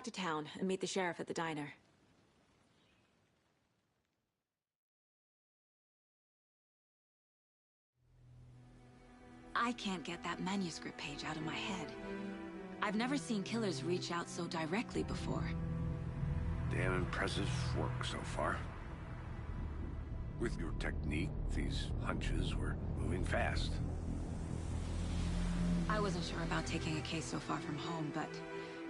to town and meet the sheriff at the diner. I can't get that manuscript page out of my head. I've never seen killers reach out so directly before. Damn impressive work so far. With your technique, these hunches were moving fast. I wasn't sure about taking a case so far from home, but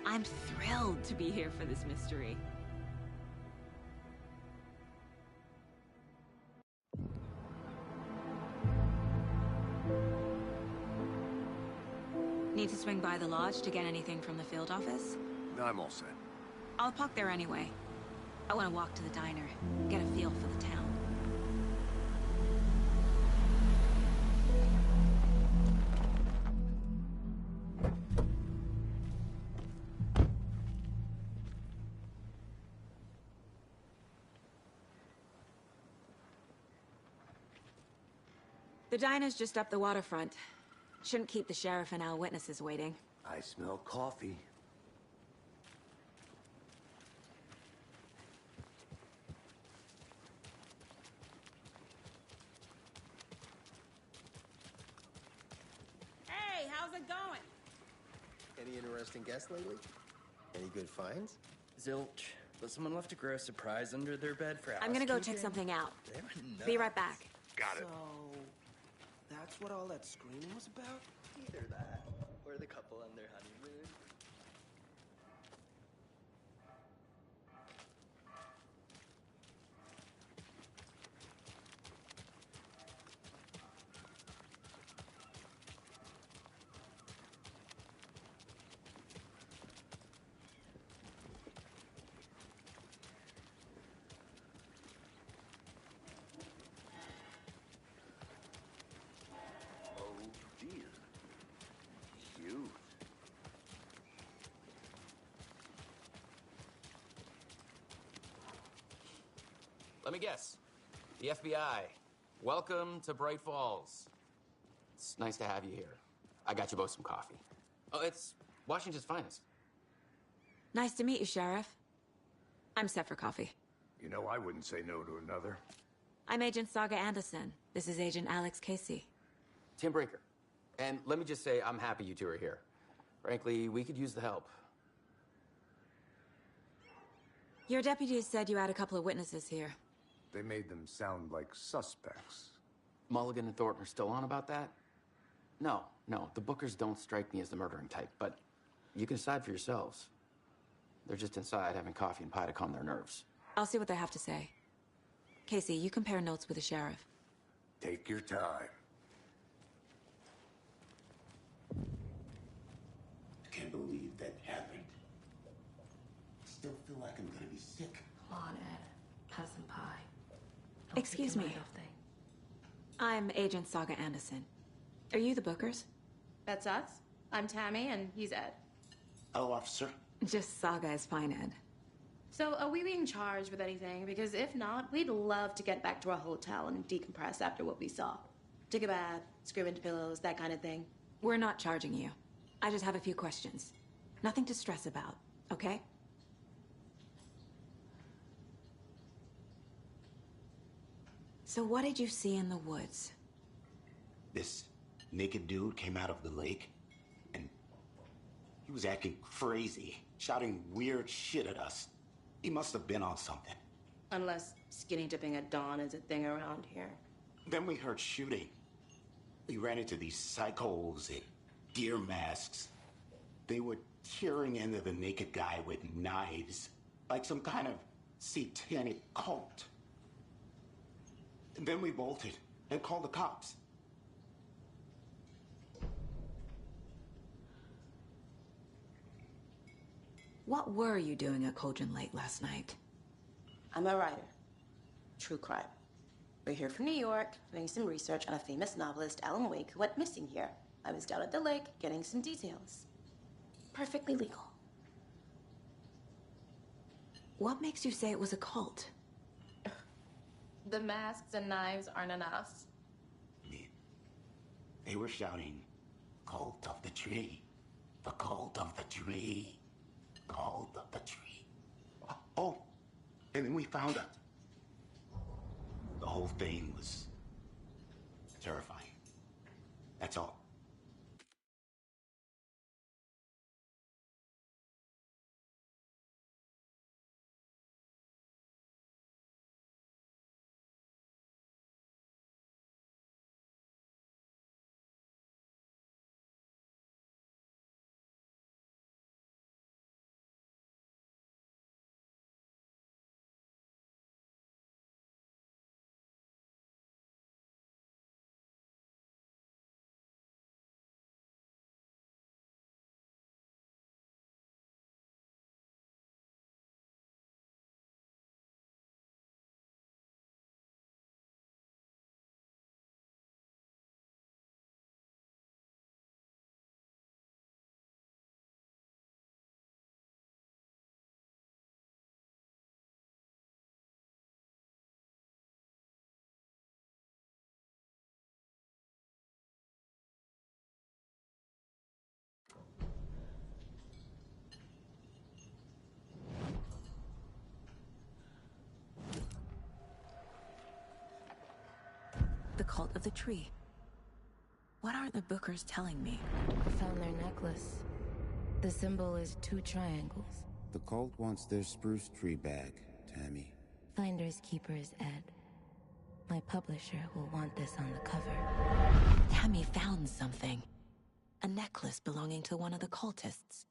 I'm thrilled to be here for this mystery. Need to swing by the lodge to get anything from the field office? No, I'm all set. I'll park there anyway. I want to walk to the diner, get a feel for the town. The diner's just up the waterfront. Shouldn't keep the sheriff and our witnesses waiting. I smell coffee. Hey, how's it going? Any interesting guests lately? Any good finds? Zilch, but someone left a gross surprise under their bed for I'm gonna go check housekeeping? something out. They were nuts. Be right back. Got it. So, that's what all that screaming was about? Either that, or the couple on their honeymoon. Oh dear. Cute. Let me guess. The FBI. Welcome to Bright Falls. It's nice to have you here. I got you both some coffee. Oh, it's Washington's finest. Nice to meet you, Sheriff. I'm set for coffee. You know, I wouldn't say no to another. I'm Agent Saga Anderson. This is Agent Alex Casey. Tim Breaker. And let me just say, I'm happy you two are here. Frankly, we could use the help. Your deputies said you had a couple of witnesses here. They made them sound like suspects. Mulligan and Thornton are still on about that? No, the Bookers don't strike me as the murdering type, but you can decide for yourselves. They're just inside having coffee and pie to calm their nerves. I'll see what they have to say. Casey, you compare notes with the sheriff. Take your time. I can't believe that happened. I still feel like I'm gonna be sick. Come on, Ed. Have some pie. Don't Excuse take me. your mind off things. I'm Agent Saga Anderson. Are you the Bookers? That's us. I'm Tammy, and he's Ed. Hello, officer. Just Saga is fine, Ed. So, are we being charged with anything? Because if not, we'd love to get back to our hotel and decompress after what we saw. Take a bath, scream into pillows, that kind of thing. We're not charging you. I just have a few questions. Nothing to stress about, okay? So what did you see in the woods? This naked dude came out of the lake, and he was acting crazy, shouting weird shit at us. He must have been on something. Unless skinny dipping at dawn is a thing around here. Then we heard shooting. We ran into these psychos in deer masks. They were tearing into the naked guy with knives, like some kind of satanic cult. And then we bolted and called the cops. What were you doing at Cauldron Lake last night? I'm a writer. True crime. We're here from New York, doing some research on a famous novelist, Alan Wake, who went missing here. I was down at the lake, getting some details. Perfectly legal. What makes you say it was a cult? The masks and knives aren't enough. They were shouting, "Cult of the tree, the cult of the tree, cult of the tree." And then we found out. The whole thing was terrifying. That's all. The cult of the tree. What are the Bookers telling me? I found their necklace. The symbol is 2 triangles. The cult wants their spruce tree back, Tammy. Finders keepers, Ed. My publisher will want this on the cover. Tammy found something. A necklace belonging to one of the cultists.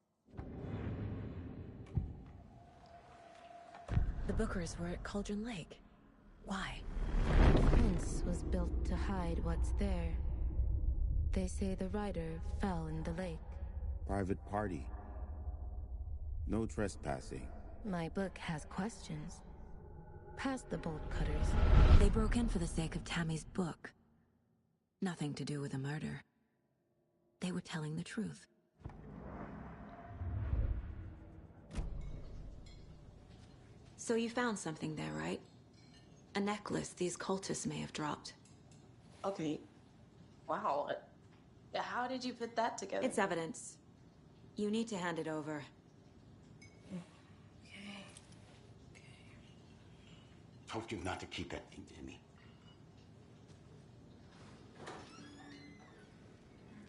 The Bookers were at Cauldron Lake. Why? The fence was built to hide what's there. They say the rider fell in the lake. Private party. No trespassing. My book has questions. Past the bolt cutters. They broke in for the sake of Tammy's book. Nothing to do with a murder. They were telling the truth. So you found something there, right? A necklace these cultists may have dropped. Okay. Wow. How did you put that together? It's evidence. You need to hand it over. Told you not to keep that thing to me.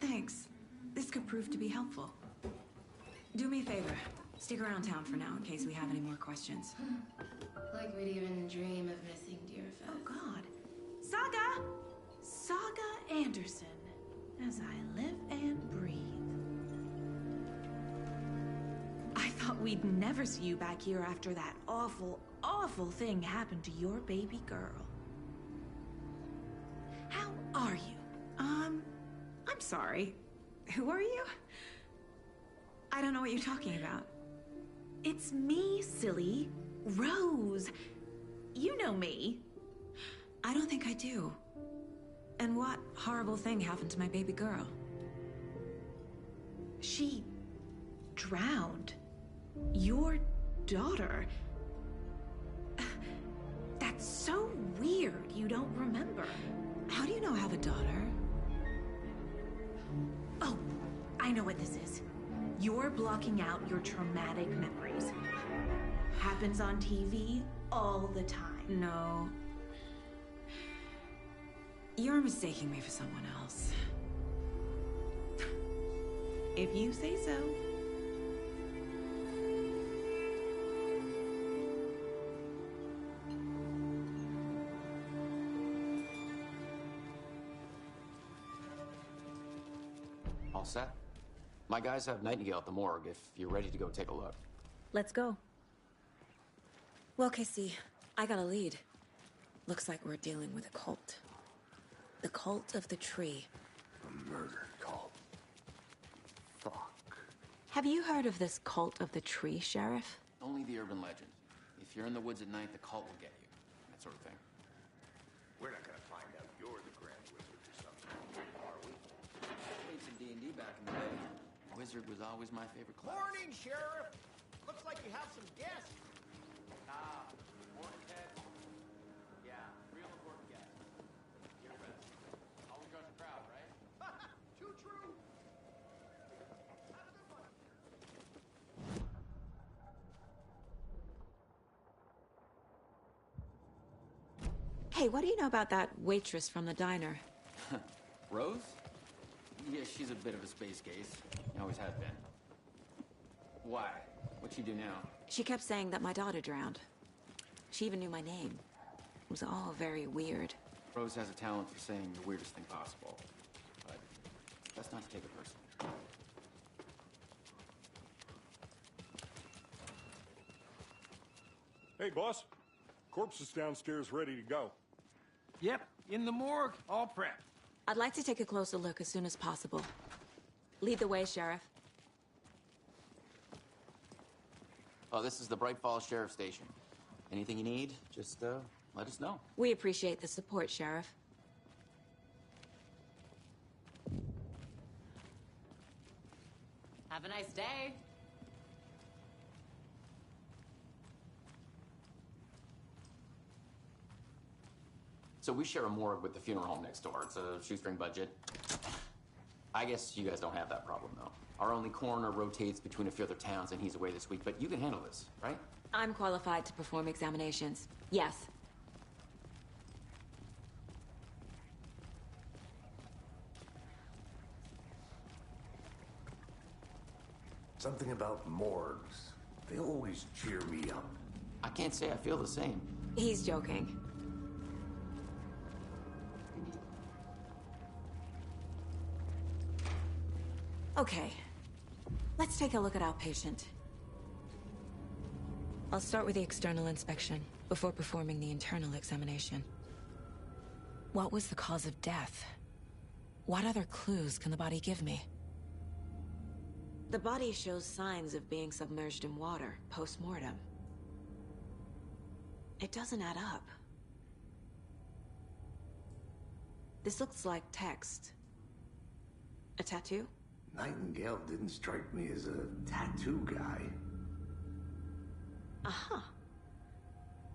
Thanks. This could prove to be helpful. Do me a favor. Stick around town for now in case we have any more questions. Like we'd even dream of missing dear Fez. Oh, God. Saga! Saga Anderson. As I live and breathe. I thought we'd never see you back here after that awful, awful thing happened to your baby girl. How are you? I'm sorry. Who are you? I don't know what you're talking about. It's me, silly. Rose. You know me. I don't think I do. And what horrible thing happened to my baby girl? She drowned. Your daughter. That's so weird you don't remember. How do you know I have a daughter? Oh, I know what this is. You're blocking out your traumatic memories. Happens on TV all the time. No. You're mistaking me for someone else. If you say so. All set. My guys have Nightingale at the morgue if you're ready to go take a look. Let's go. Well, Casey, I got a lead. Looks like we're dealing with a cult. The cult of the tree. A murder cult. Fuck. Have you heard of this cult of the tree, Sheriff? Only the urban legend. If you're in the woods at night, the cult will get you. That sort of thing. We're not gonna find out you're the Grand Wizard or something, are we? Played some D&D back in the day. Wizard was always my favorite class. Morning, Sheriff. Looks like you have some guests. Important guests. Yeah, real important guests. Your best. Always draws a crowd, right? Too true. Hey, what do you know about that waitress from the diner? Rose? Yeah, she's a bit of a space case. Always has been. Why? What'd she do now? She kept saying that my daughter drowned. She even knew my name. It was all very weird. Rose has a talent for saying the weirdest thing possible. But that's not to take it personally. Hey, boss. Corpse is downstairs ready to go. Yep, in the morgue, all prepped. I'd like to take a closer look as soon as possible. Lead the way, Sheriff. Oh, this is the Bright Falls Sheriff Station. Anything you need, just let us know. We appreciate the support, Sheriff. Have a nice day. So we share a morgue with the funeral home next door. It's a shoestring budget. I guess you guys don't have that problem, though. Our only coroner rotates between a few other towns, and he's away this week, but you can handle this, right? I'm qualified to perform examinations. Yes. Something about morgues. They always cheer me up. I can't say I feel the same. He's joking. Okay. Let's take a look at our patient. I'll start with the external inspection before performing the internal examination. What was the cause of death? What other clues can the body give me? The body shows signs of being submerged in water post-mortem. It doesn't add up. This looks like text. A tattoo? Nightingale didn't strike me as a tattoo guy. Uh-huh.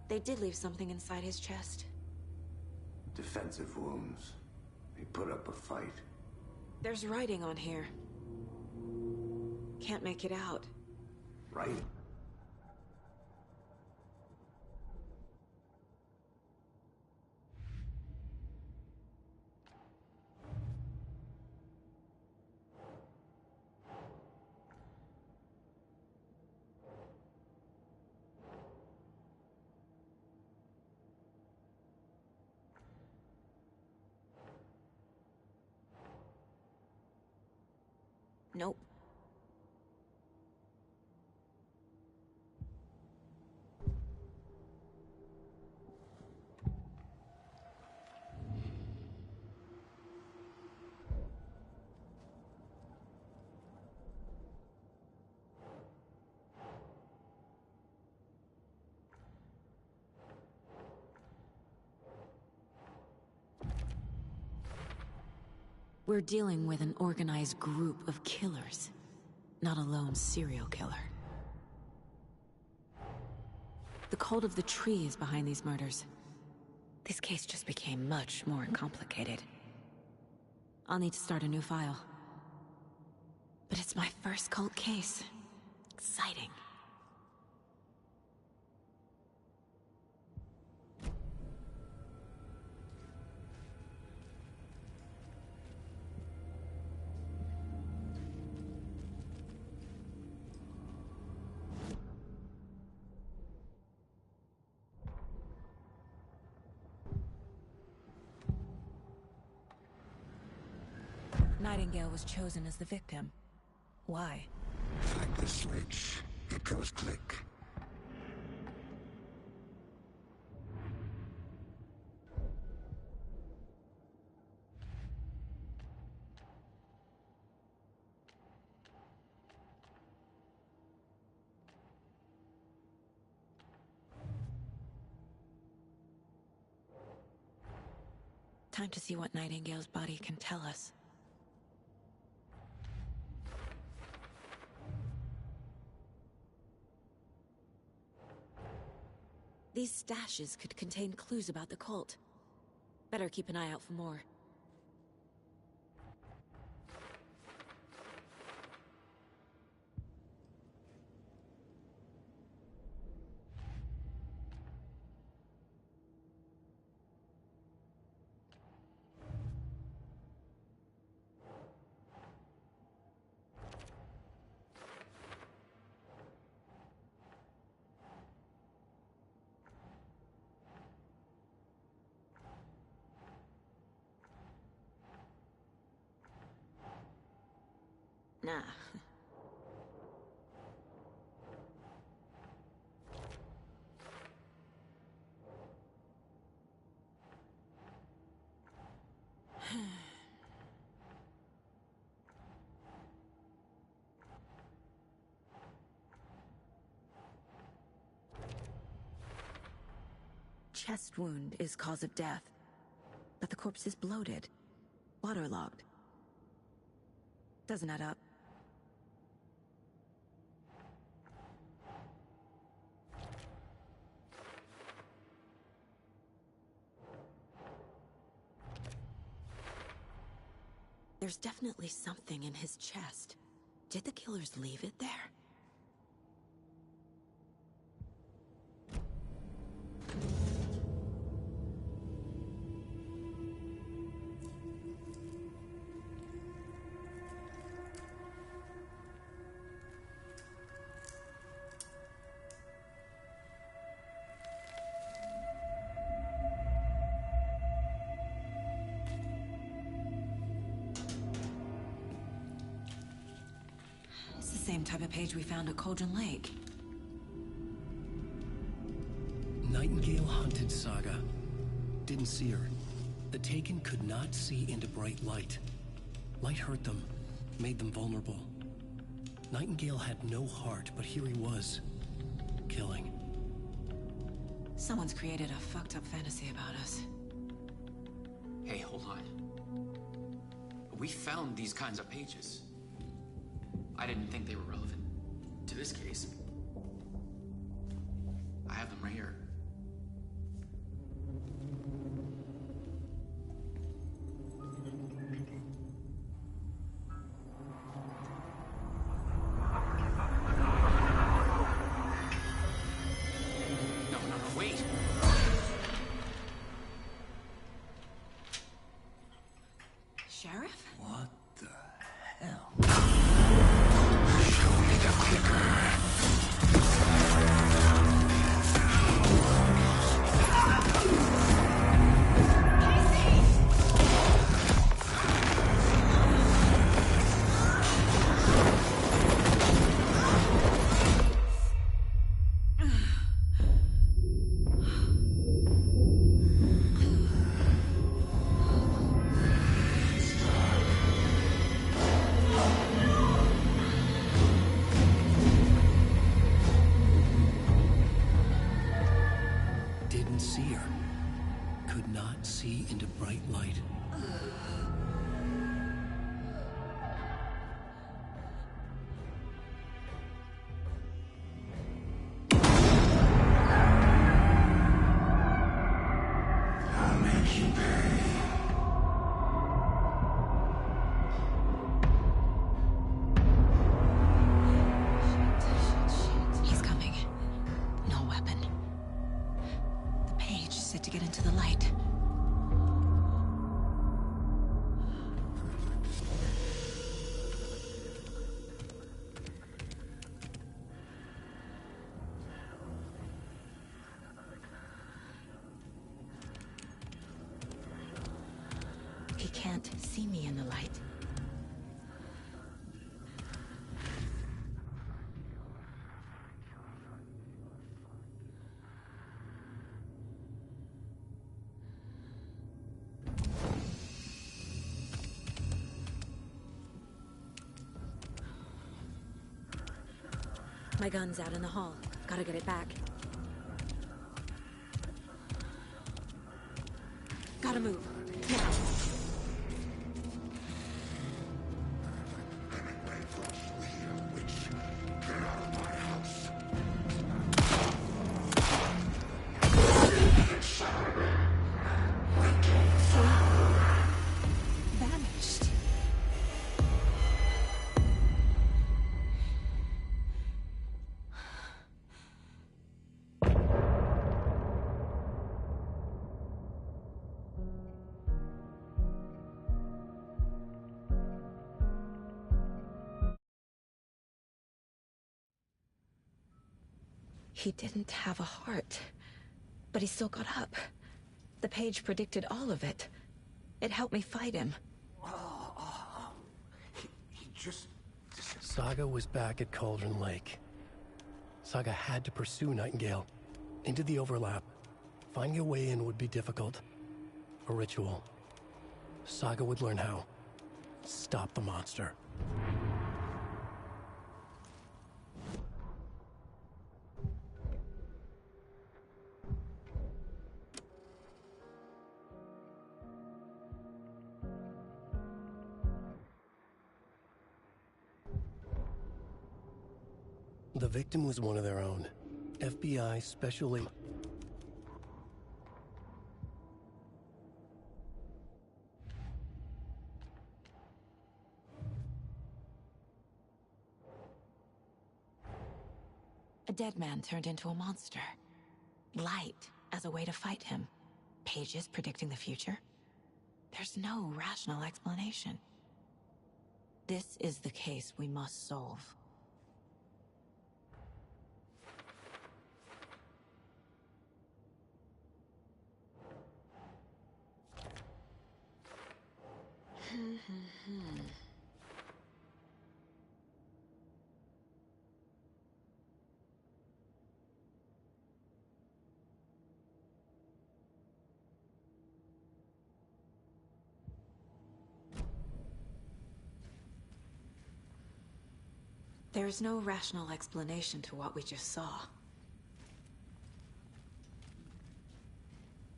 They did leave something inside his chest. Defensive wounds. He put up a fight. There's writing on here. Can't make it out. Right? Nope. We're dealing with an organized group of killers, not a lone serial killer. The cult of the tree is behind these murders. This case just became much more complicated. I'll need to start a new file. But it's my first cult case. Exciting. Nightingale was chosen as the victim. Why? Find the switch. It goes click. Time to see what Nightingale's body can tell us. These stashes could contain clues about the cult. Better keep an eye out for more. Nah. Chest wound is cause of death, but the corpse is bloated, waterlogged. Doesn't add up. There's definitely something in his chest. Did the killers leave it there? Same type of page we found at Cauldron Lake. Nightingale hunted Saga. Didn't see her. The Taken could not see into bright light. Light hurt them, made them vulnerable. Nightingale had no heart, but here he was, killing. Someone's created a fucked up fantasy about us. Hey, hold on. We found these kinds of pages. I didn't think they were relevant to this case. I have them right here. No, wait! Sheriff? What the hell? Didn't see her. Could not see into bright light. He's coming. No weapon. The page set to get into the light. He can't see me in the light. My gun's out in the hall. Gotta get it back. Gotta move. Now. Vanished. He didn't have a heart, but he still got up. The page predicted all of it. It helped me fight him. He just Saga was back at Cauldron Lake. Saga had to pursue Nightingale into the overlap. Finding a way in would be difficult. A ritual. Saga would learn how. Stop the monster. The victim was one of their own. FBI Special Agent. A dead man turned into a monster. Light as a way to fight him. Pages predicting the future? There's no rational explanation. This is the case we must solve. There is no rational explanation to what we just saw.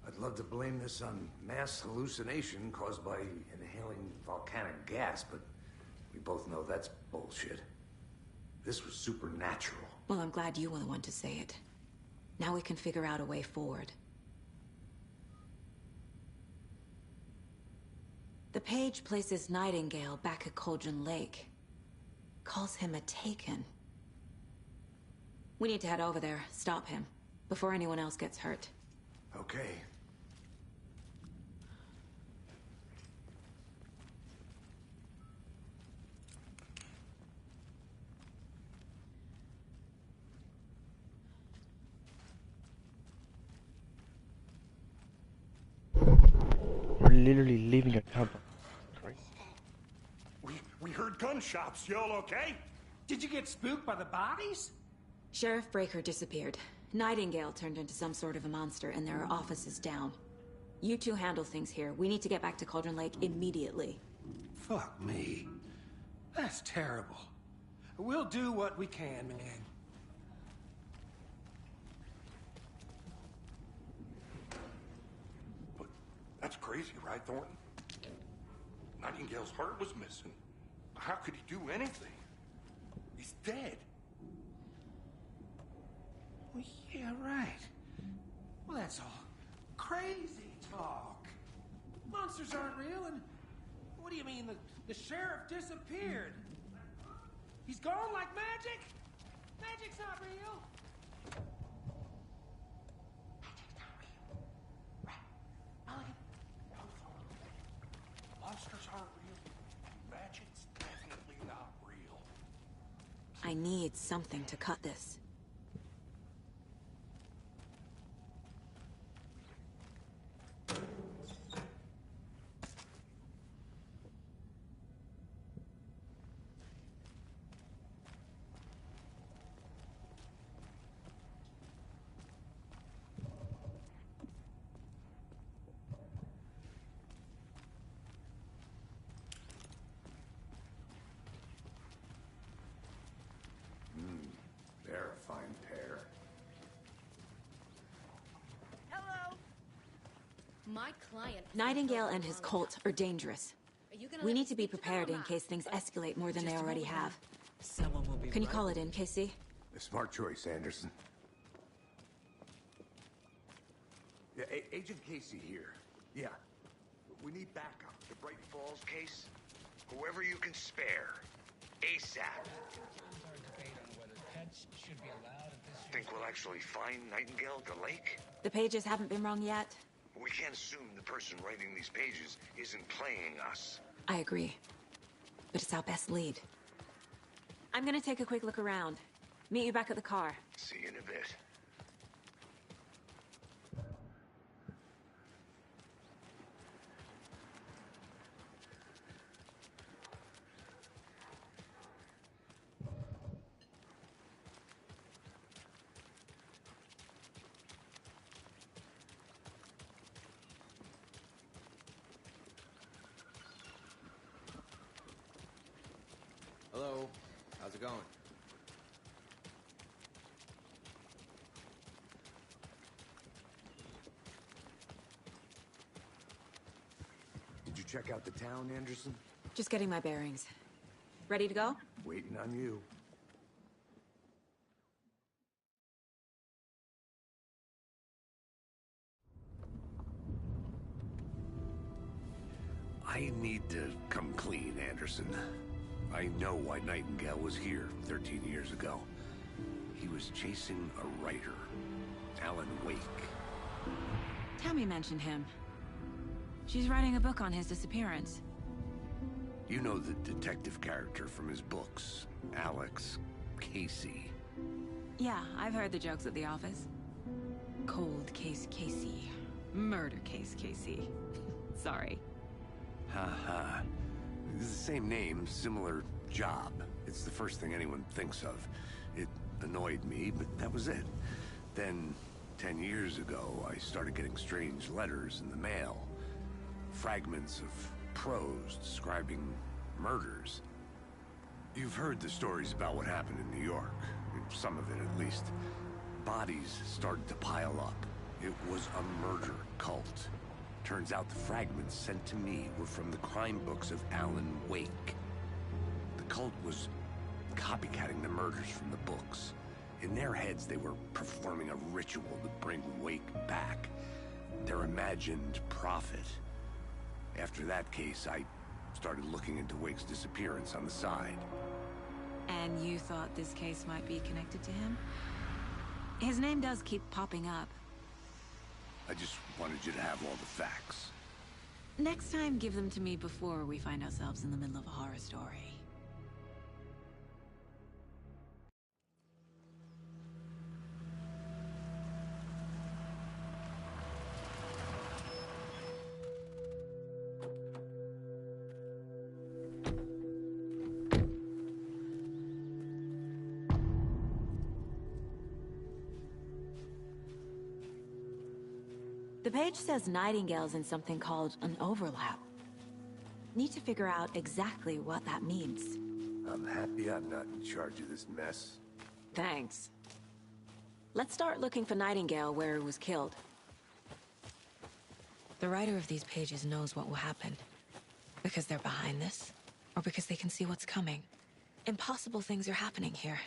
I'd love to blame this on mass hallucination caused by inhaling volcanic gas, but we both know that's bullshit. This was supernatural. Well, I'm glad you were the one to say it. Now we can figure out a way forward. The page places Nightingale back at Cauldron Lake. Calls him a Taken. We need to head over there, stop him, before anyone else gets hurt. Okay. We're literally leaving a camp. We heard gunshots. Y'all okay? Did you get spooked by the bodies? Sheriff Breaker disappeared. Nightingale turned into some sort of a monster, and there are offices down. You two handle things here. We need to get back to Cauldron Lake immediately. Fuck me. That's terrible. We'll do what we can, man. But that's crazy, right, Thornton? Nightingale's heart was missing. How could he do anything? He's dead. Well, yeah, right. Well, that's all crazy talk. Monsters aren't real, and what do you mean the sheriff disappeared? He's gone like magic? Magic's not real. Magic's not real. Right. Mulligan. Monsters aren't real. Magic's definitely not real. I need something to cut this. They're a fine pair. Hello. My client. Nightingale and his cult are dangerous. We need to be prepared in case things escalate more than they already have. Someone will be. Can you call it in, KC? A smart choice, Anderson. Yeah, Agent Casey here. Yeah. We need backup. The Bright Falls case? Whoever you can spare. ASAP. Think we'll actually find Nightingale at the lake? The pages haven't been wrong yet. We can't assume the person writing these pages isn't playing us. I agree. But it's our best lead. I'm gonna take a quick look around. Meet you back at the car. See you in a bit. How's it going? Did you check out the town, Anderson? Just getting my bearings. Ready to go? Waiting on you. I need to come clean, Anderson. I know why Nightingale was here 13 years ago. He was chasing a writer, Alan Wake. Tammy mentioned him. She's writing a book on his disappearance. You know the detective character from his books, Alex Casey. Yeah, I've heard the jokes at the office. Cold case Casey. Murder case Casey. Sorry. Ha. It's the same name, similar job. It's the first thing anyone thinks of. It annoyed me, but that was it. Then, 10 years ago, I started getting strange letters in the mail. Fragments of prose describing murders. You've heard the stories about what happened in New York. Some of it, at least. Bodies started to pile up. It was a murder cult. Turns out the fragments sent to me were from the crime books of Alan Wake. The cult was copycatting the murders from the books. In their heads, they were performing a ritual to bring Wake back. Their imagined prophet. After that case, I started looking into Wake's disappearance on the side. And you thought this case might be connected to him? His name does keep popping up. I just wanted you to have all the facts. Next time, give them to me before we find ourselves in the middle of a horror story. The page says Nightingale's in something called an overlap. Need to figure out exactly what that means. I'm happy I'm not in charge of this mess. Thanks. Let's start looking for Nightingale where he was killed. The writer of these pages knows what will happen. Because they're behind this, or because they can see what's coming. Impossible things are happening here.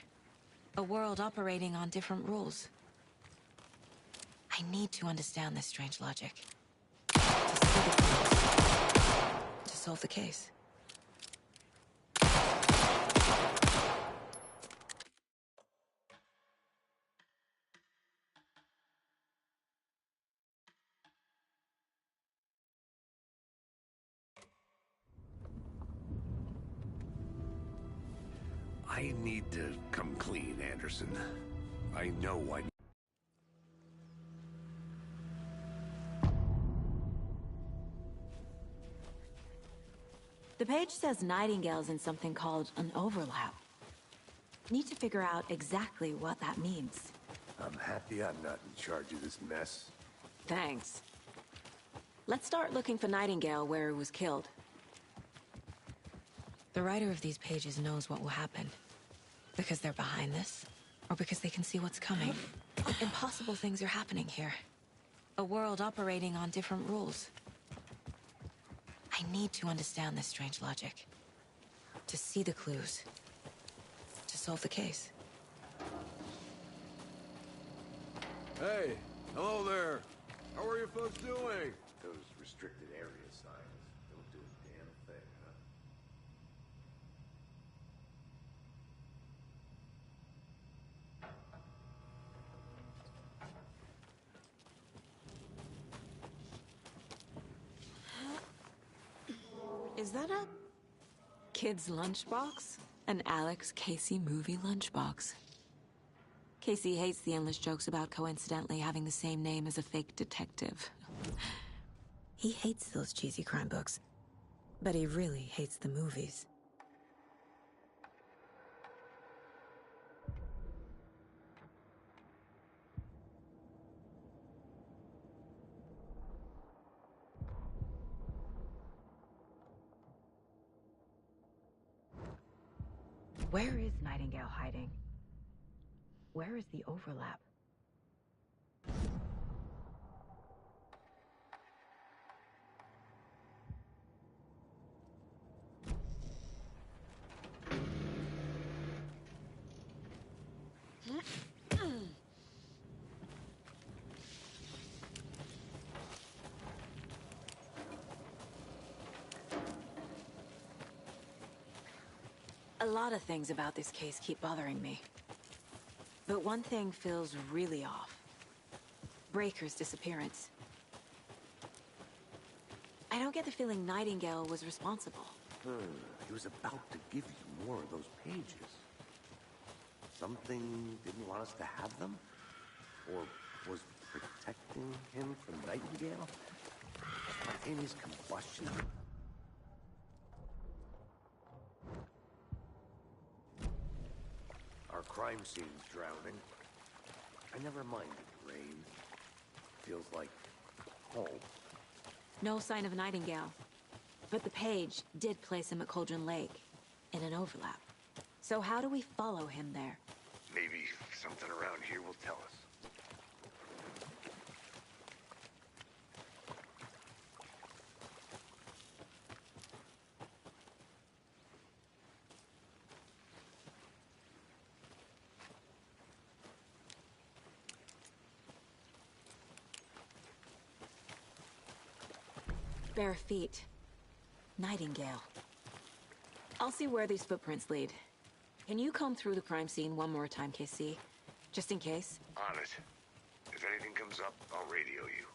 A world operating on different rules. I need to understand this strange logic. To see the clues. To solve the case. I need to come clean, Anderson. I know I... The page says Nightingale's in something called an overlap. Need to figure out exactly what that means. I'm happy I'm not in charge of this mess. Thanks. Let's start looking for Nightingale where he was killed. The writer of these pages knows what will happen. Because they're behind this, or because they can see what's coming. Impossible things are happening here. A world operating on different rules. I need to understand this strange logic. To see the clues. To solve the case. Hey, hello there. How are you folks doing? Those restricted area signs don't do a damn thing, huh? Is that a kid's lunchbox? An Alex Casey movie lunchbox. Casey hates the endless jokes about coincidentally having the same name as a fake detective. He hates those cheesy crime books, but he really hates the movies. Where is Nightingale hiding? Where is the overlap? A lot of things about this case keep bothering me. But one thing feels really off. Breaker's disappearance. I don't get the feeling Nightingale was responsible. He was about to give you more of those pages. Something didn't want us to have them? Or was protecting him from Nightingale? Spontaneous combustion? Our crime scene's drowning. I never minded rain. Feels like home. No sign of Nightingale. But the page did place him at Cauldron Lake, in an overlap. So how do we follow him there? Maybe something around here will tell us. Bare feet. Nightingale. I'll see where these footprints lead. Can you comb through the crime scene one more time, KC? Just in case? On it. If anything comes up, I'll radio you.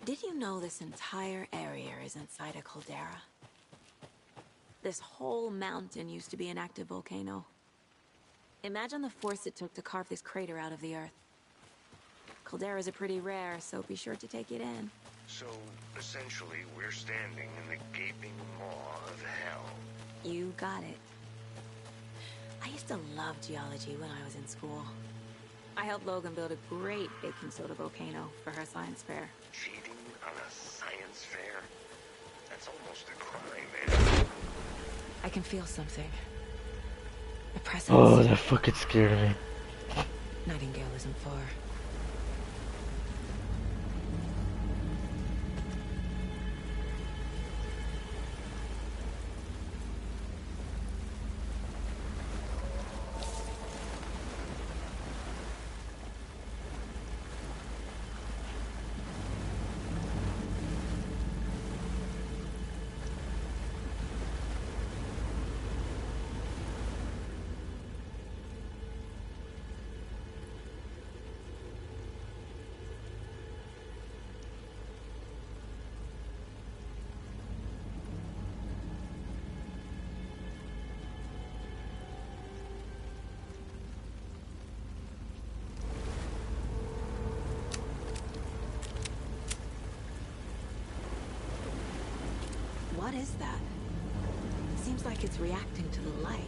Did you know this entire area is inside a caldera? This whole mountain used to be an active volcano. Imagine the force it took to carve this crater out of the earth. Calderas are pretty rare, so be sure to take it in. So, essentially, we're standing in the gaping maw of hell. You got it. I used to love geology when I was in school. I helped Logan build a great baking soda volcano for her science fair. Cheating on a science fair? That's almost a crime, man. I can feel something. A presence. Oh, that fucking scared me. Nightingale isn't far. What is that? Seems like it's reacting to the light.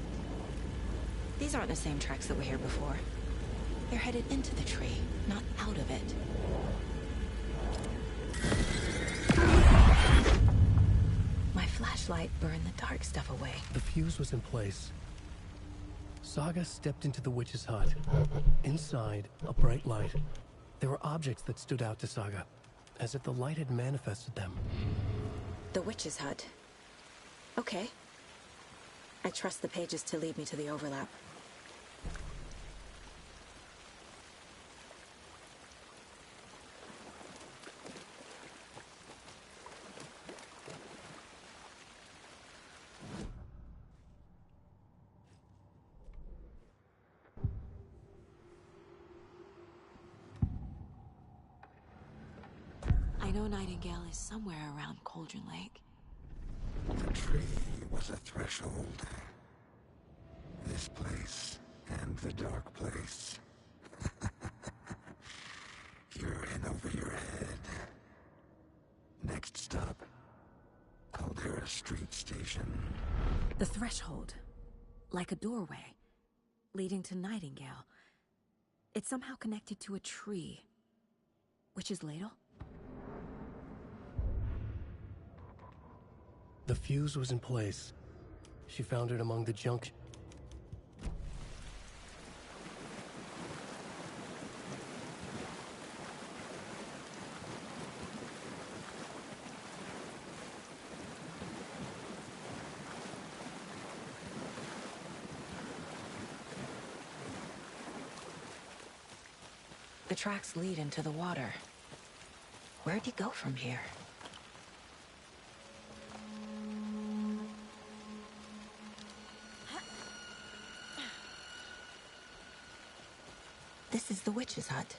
These aren't the same tracks that were here before. They're headed into the tree, not out of it. My flashlight burned the dark stuff away. The fuse was in place. Saga stepped into the witch's hut. Inside, a bright light. There were objects that stood out to Saga, as if the light had manifested them. The witch's hut. Okay. I trust the pages to lead me to the overlap. I know Nightingale is somewhere around Cauldron Lake. The tree was a threshold. This place and the dark place. You're in over your head. Next stop, Caldera Street Station. The threshold. Like a doorway. Leading to Nightingale. It's somehow connected to a tree. Witch's ladle? The fuse was in place. She found it among the junk. The tracks lead into the water. Where'd he go from here? This is the witch's hut.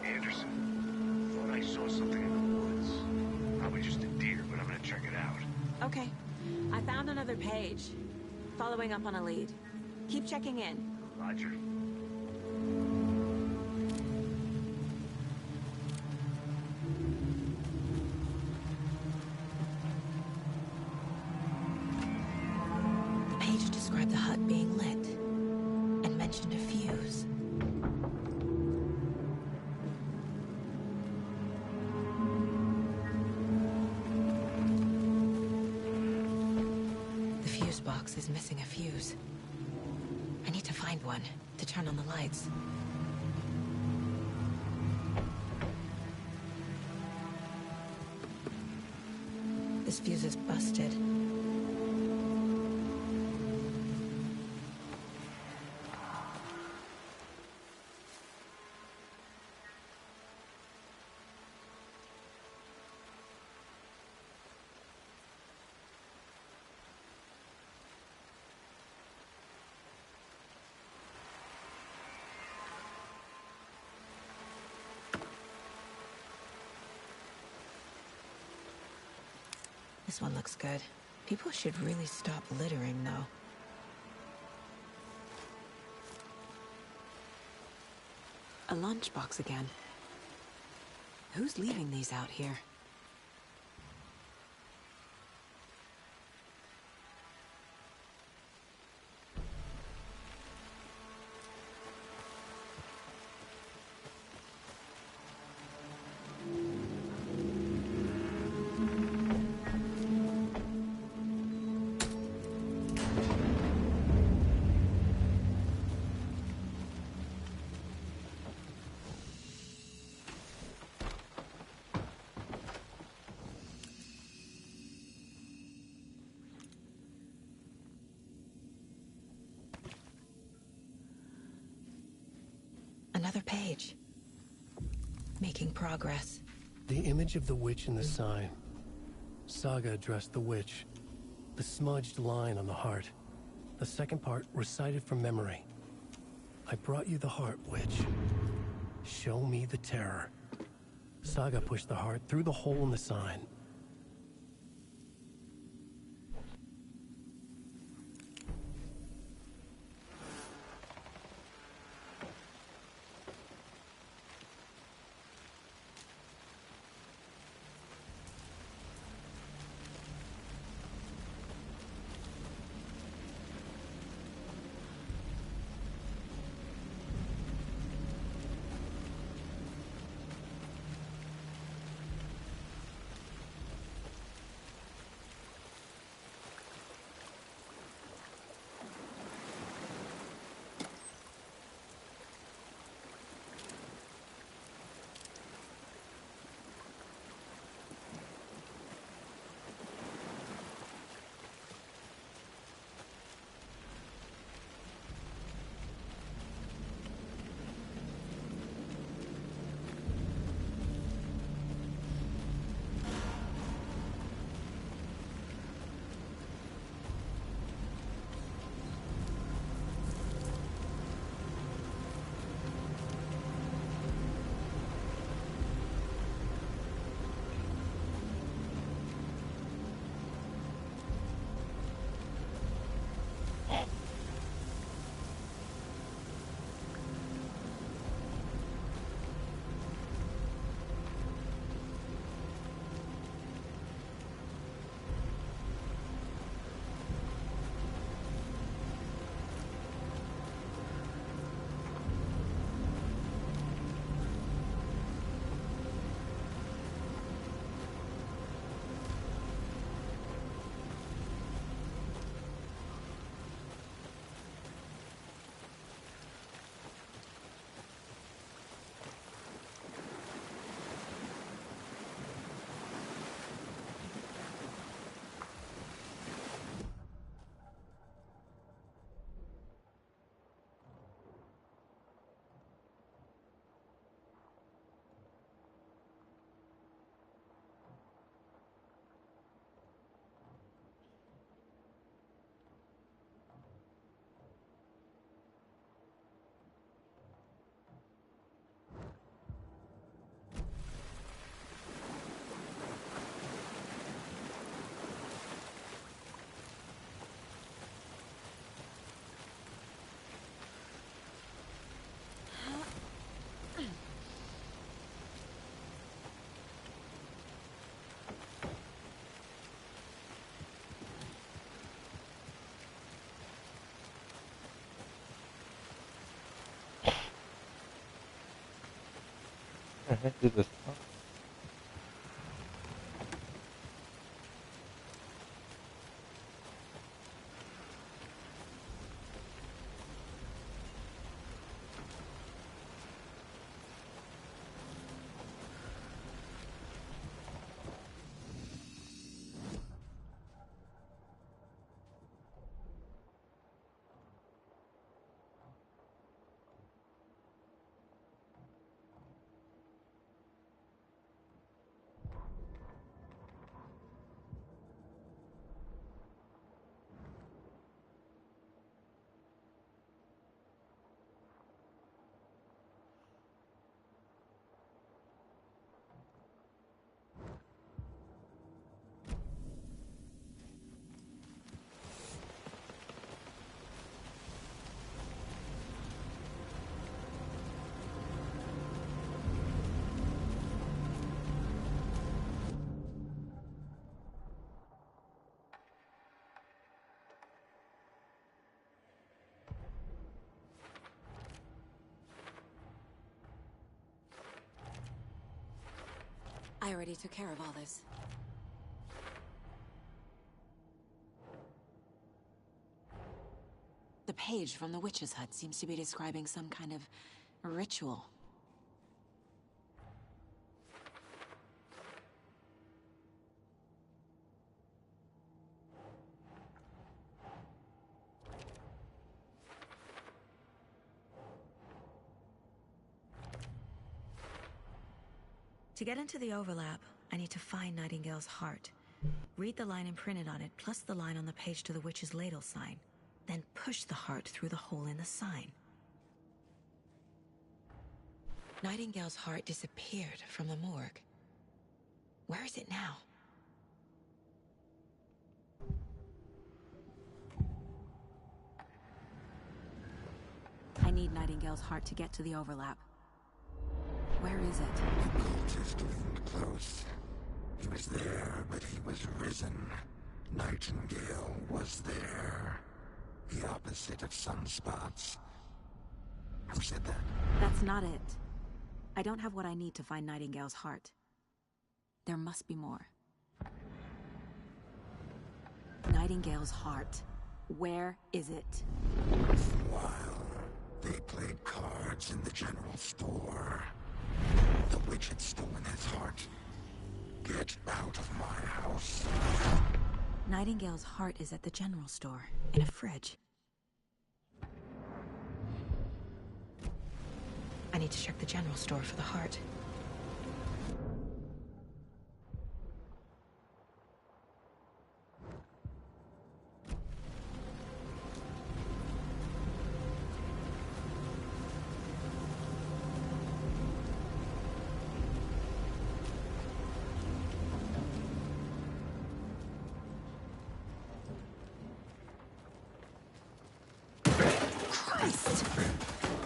Anderson, thought I saw something in the woods. Probably just a deer, but I'm gonna check it out. Okay. I found another page. Following up on a lead. Keep checking in. Roger. The page described the hut being lit and mentioned a fuse. The fuse box is missing a fuse. I need to find one to turn on the lights. This fuse is busted. This one looks good. People should really stop littering, though. A lunchbox again. Who's leaving these out here? Another page. Making progress. The image of the witch in the sign. Saga addressed the witch. The smudged line on the heart. The second part recited from memory. I brought you the heart, witch. Show me the terror. Saga pushed the heart through the hole in the sign. the heck is this? I already took care of all this. The page from the witch's hut seems to be describing some kind of ritual. To get into the overlap, I need to find Nightingale's heart. Read the line imprinted on it, plus the line on the page to the witch's ladle sign. Then push the heart through the hole in the sign. Nightingale's heart disappeared from the morgue. Where is it now? I need Nightingale's heart to get to the overlap. Where is it? The cultist leaned close. He was there, but he was risen. Nightingale was there. The opposite of sunspots. Who said that? That's not it. I don't have what I need to find Nightingale's heart. There must be more. Nightingale's heart. Where is it? Once in a while, they played cards in the general store. The witch had stolen his heart. Get out of my house. Nightingale's heart is at the general store, in a fridge. I need to check the general store for the heart.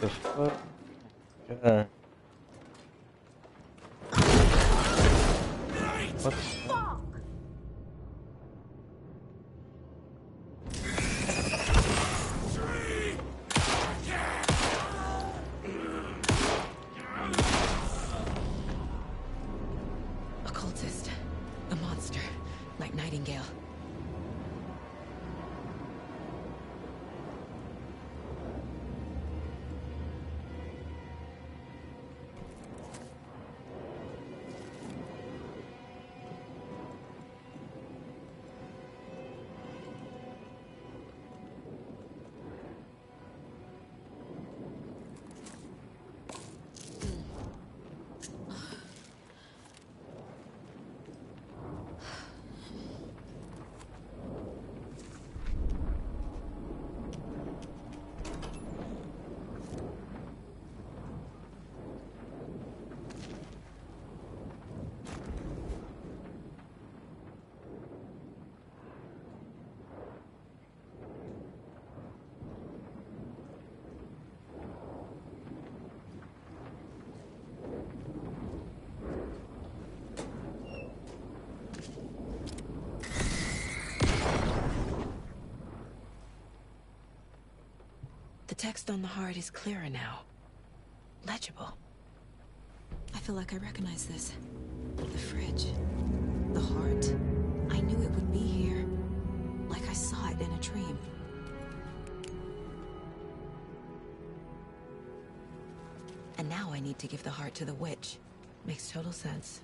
The fuck? God. What the fuck? Occultist. A monster. Like Nightingale. The text on the heart is clearer now. Legible. I feel like I recognize this. The fridge. The heart. I knew it would be here. Like I saw it in a dream. And now I need to give the heart to the witch. Makes total sense.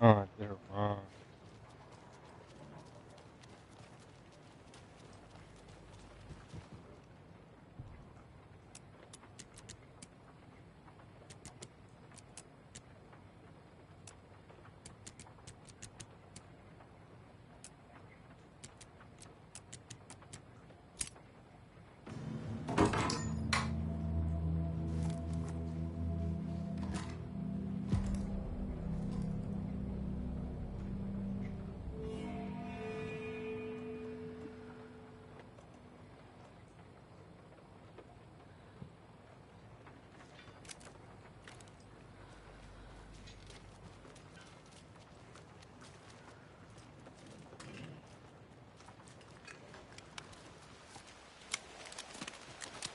Oh, they're wrong.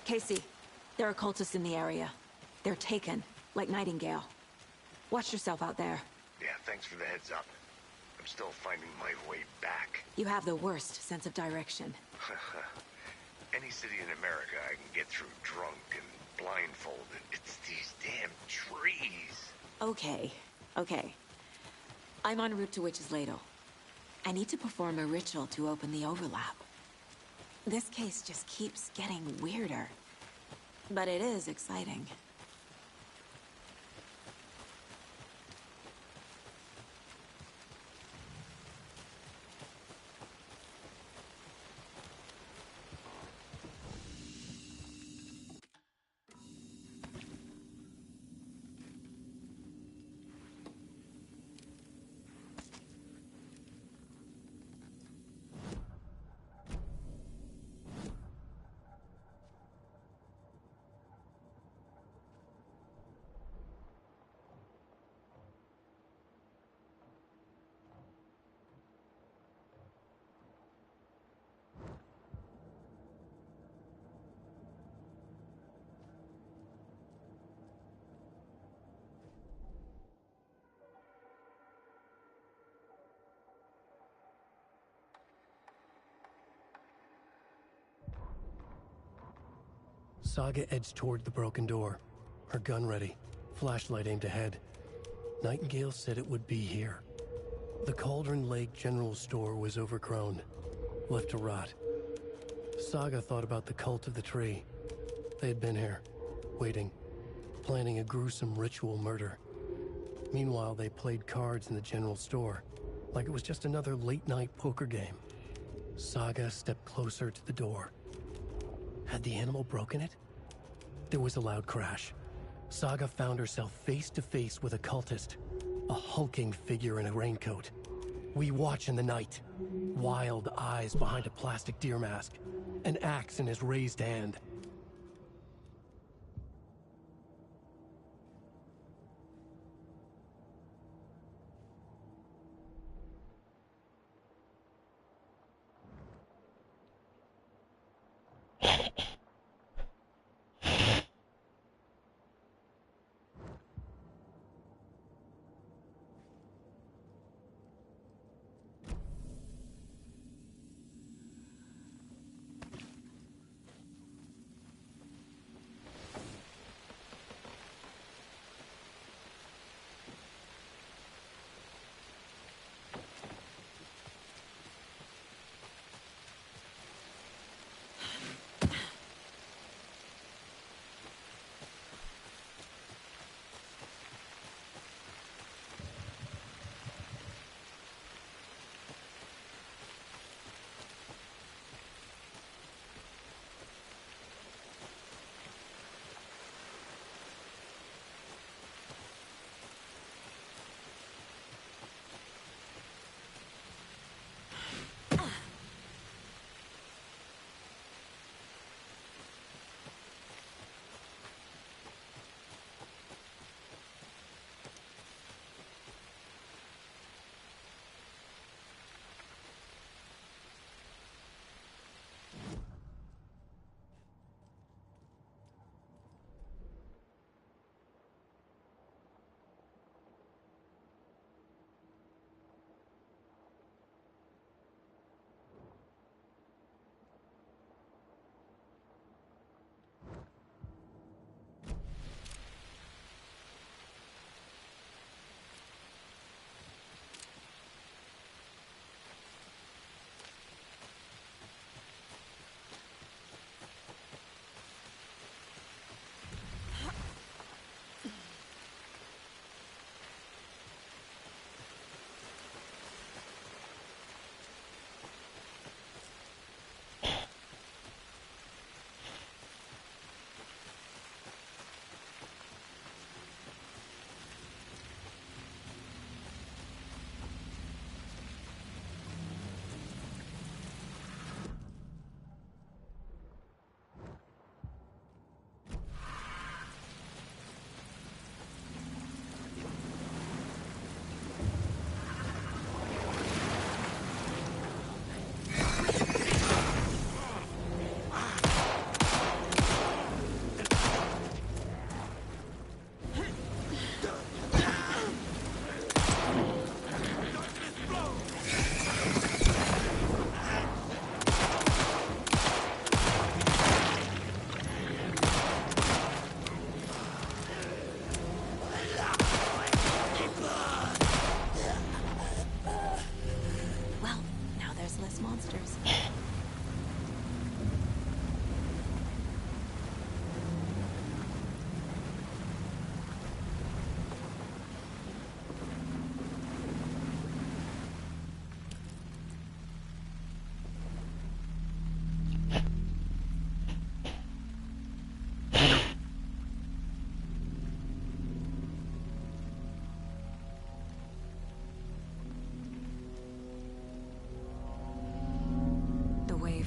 Casey, there are cultists in the area. They're taken, like Nightingale. Watch yourself out there. Yeah, thanks for the heads up. I'm still finding my way back. You have the worst sense of direction. Any city in America I can get through drunk and blindfolded. It's these damn trees. Okay. I'm en route to Witch's Ladle. I need to perform a ritual to open the overlap. This case just keeps getting weirder. But it is exciting. Saga edged toward the broken door, her gun ready, flashlight aimed ahead. Nightingale said it would be here. The Cauldron Lake General Store was overgrown, left to rot. Saga thought about the cult of the tree. They had been here, waiting, planning a gruesome ritual murder. Meanwhile, they played cards in the general store, like it was just another late-night poker game. Saga stepped closer to the door. Had the animal broken it? There was a loud crash. Saga found herself face to face with a cultist, a hulking figure in a raincoat. We watch in the night, wild eyes behind a plastic deer mask, an axe in his raised hand.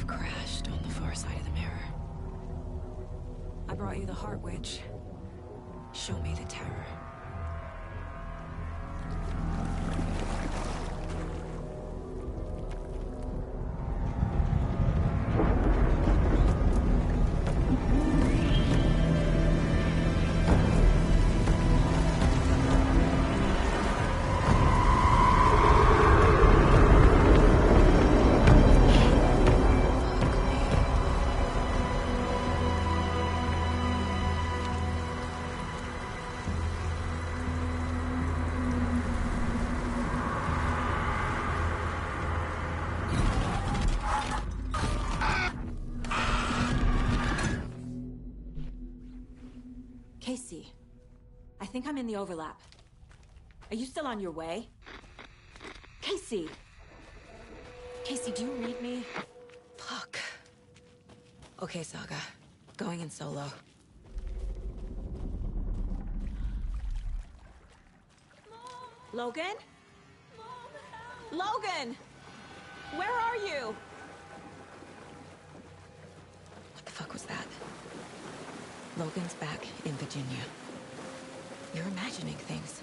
Crashed on the far side of the mirror. I brought you the Heart Witch. Show me the terror. Casey, I think I'm in the overlap. Are you still on your way? Casey! Casey, do you read me? Fuck. Okay, Saga. Going in solo. Logan? Logan! Where are you? What the fuck was that? Logan's back in Virginia. You're imagining things.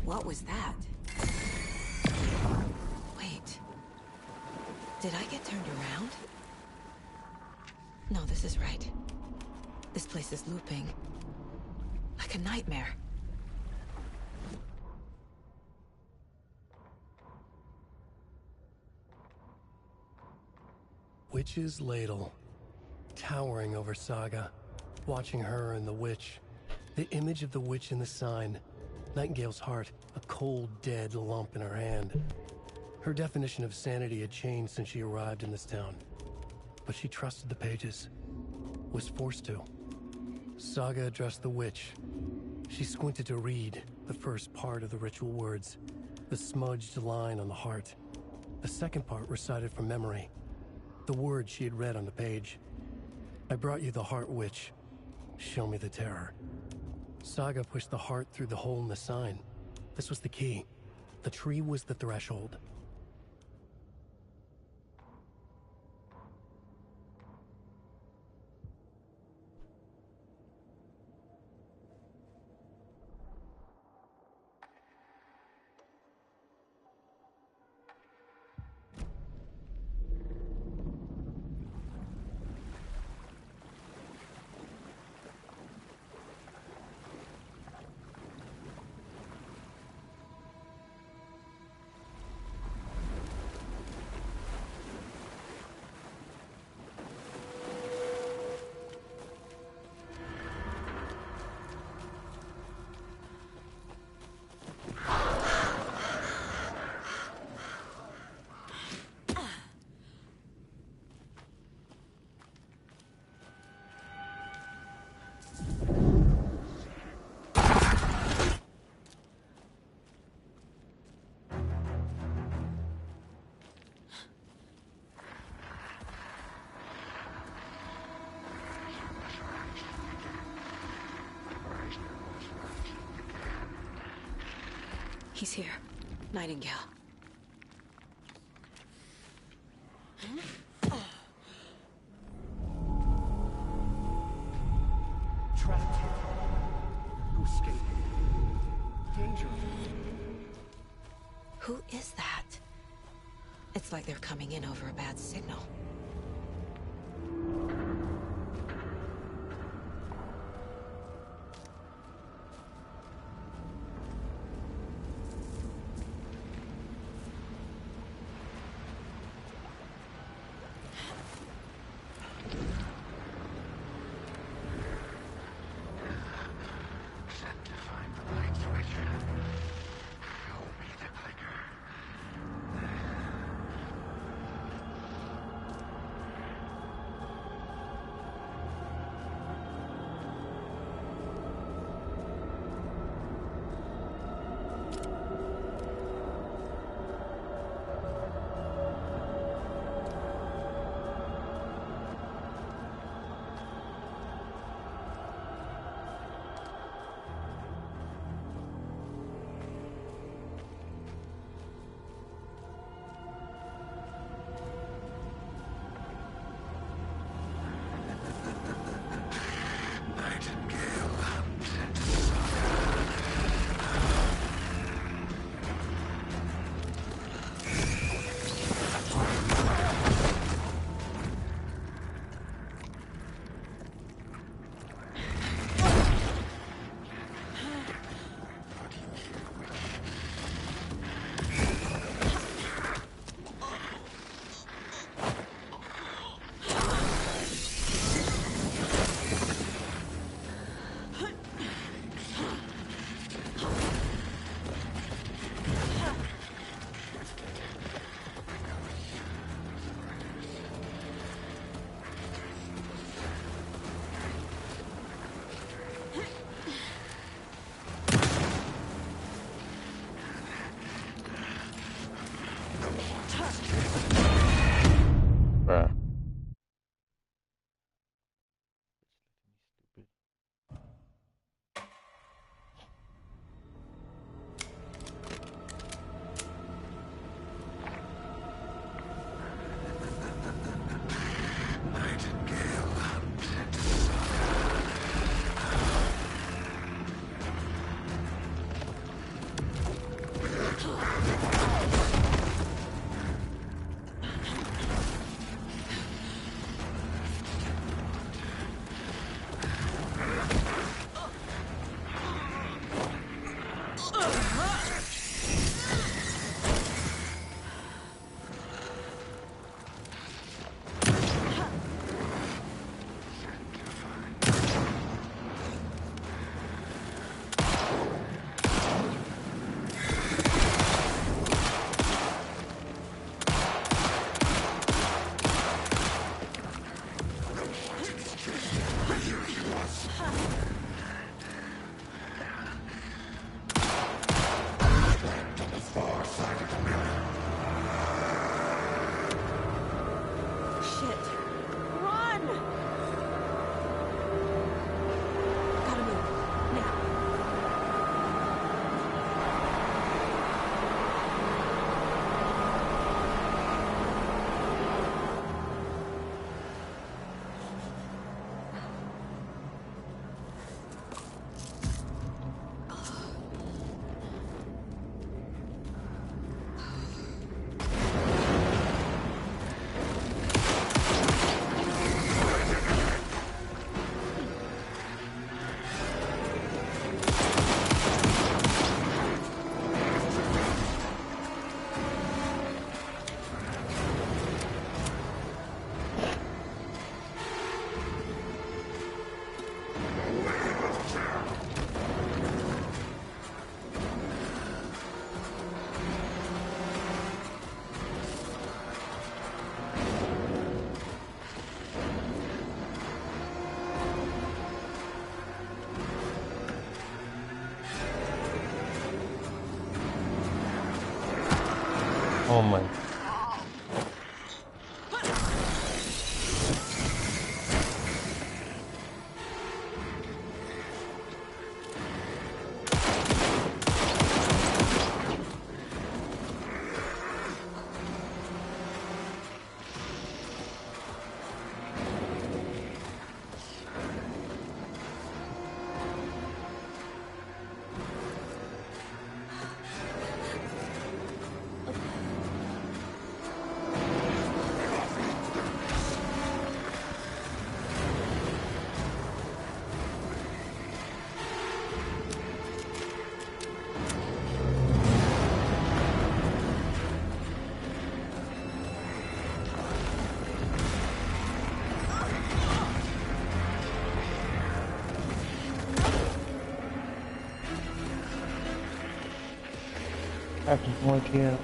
What was that? Wait. Did I get turned around? No, this is right. This place is looping. Like a nightmare. Witch's ladle, towering over Saga, watching her and the witch. The image of the witch in the sign. Nightingale's heart, a cold, dead lump in her hand. Her definition of sanity had changed since she arrived in this town. But she trusted the pages. Was forced to. Saga addressed the witch. She squinted to read the first part of the ritual words, the smudged line on the heart. The second part recited from memory, the words she had read on the page. I brought you the heart, witch. Show me the terror. Saga pushed the heart through the hole in the sign. This was the key. The tree was the threshold. He's here. Nightingale. Trapped here. No escape. Danger. Who is that? It's like they're coming in over a bad signal. Shit. Run! Gotta move. Now. Oh my. I have no idea.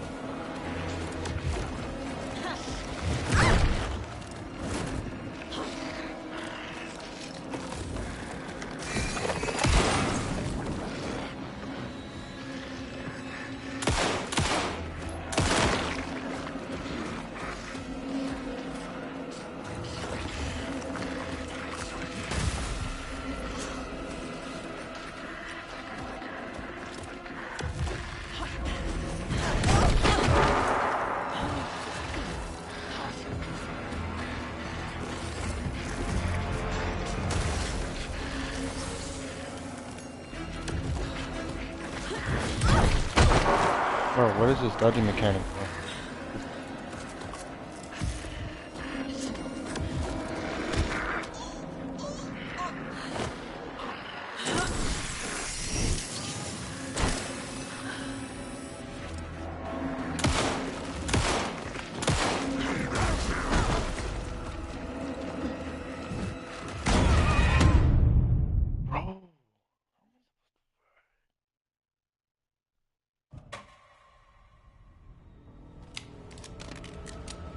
Bro, what is this dodging mechanic, bro?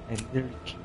And there's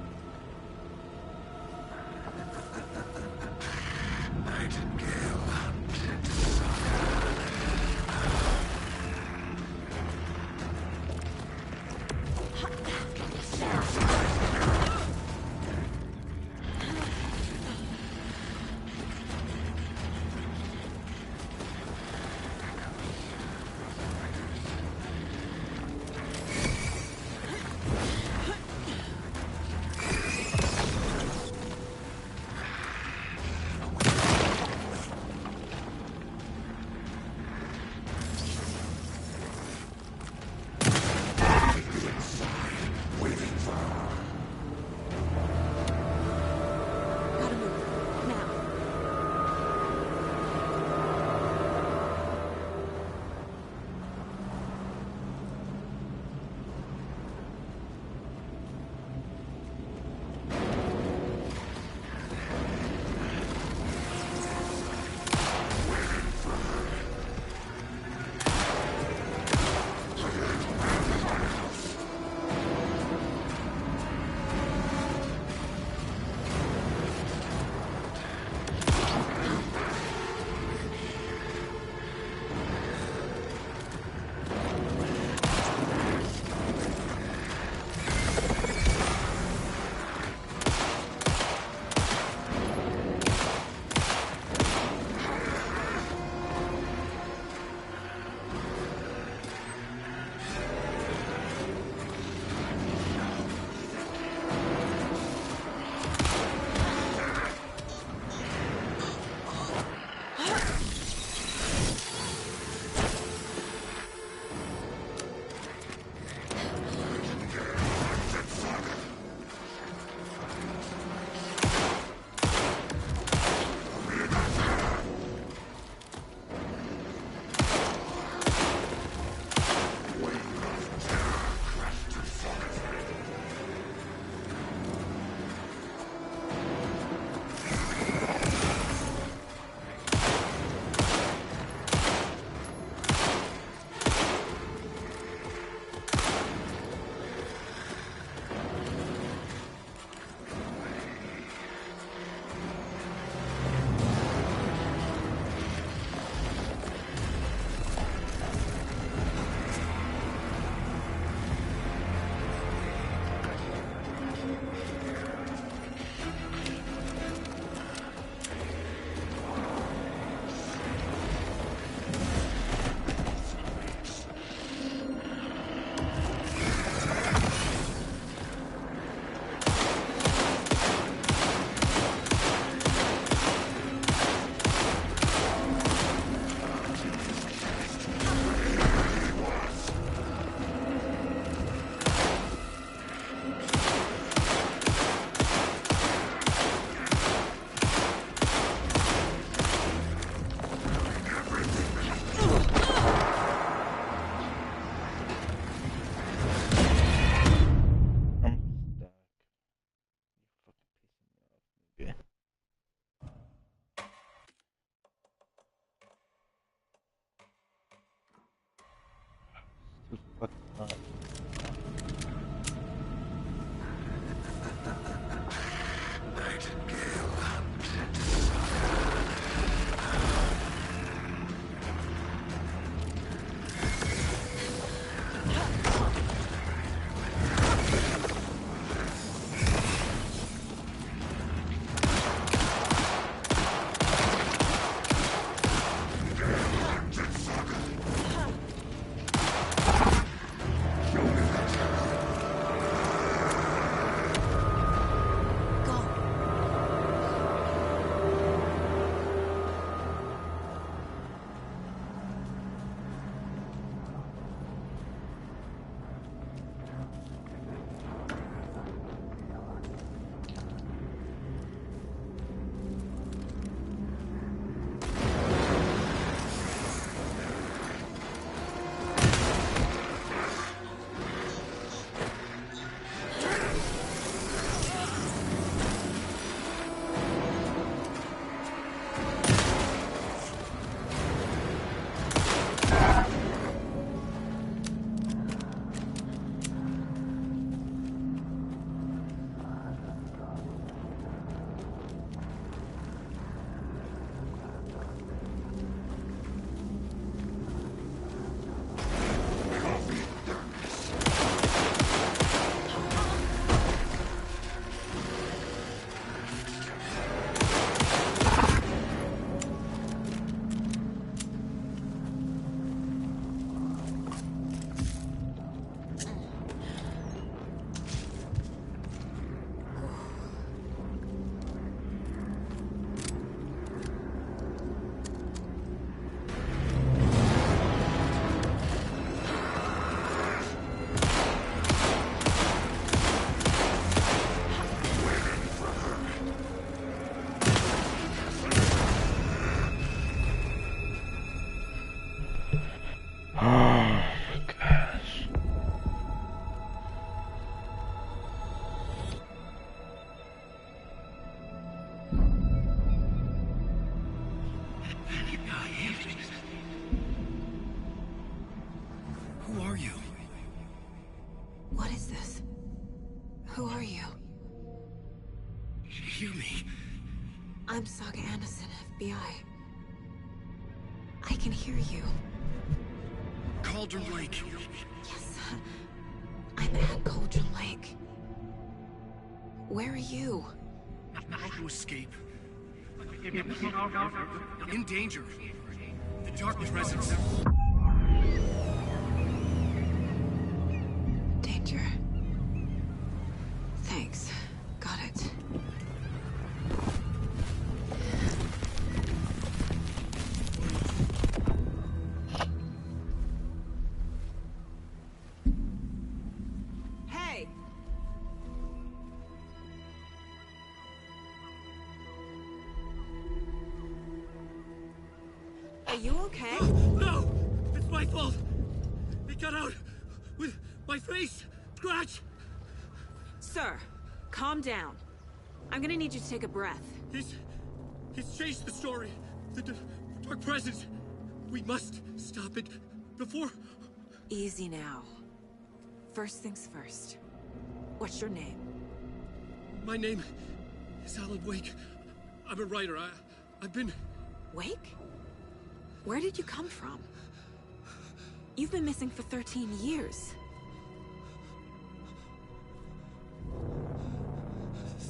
Who are you? What is this? Who are you? Hear me. I'm Saga Anderson, FBI. I can hear you. Cauldron Lake. Yes, I'm at Cauldron Lake. Where are you? How to escape. In danger. The Dark Presence. Danger. Thanks. Got it. Hey! Are you okay? No! It's my fault! It got out with my face! Scratch! Sir, calm down. I'm gonna need you to take a breath. He's chased the story. The Dark Presence. We must stop it before... Easy now. First things first. What's your name? My name is Alan Wake. I'm a writer. I've been... Wake? Where did you come from? You've been missing for 13 years.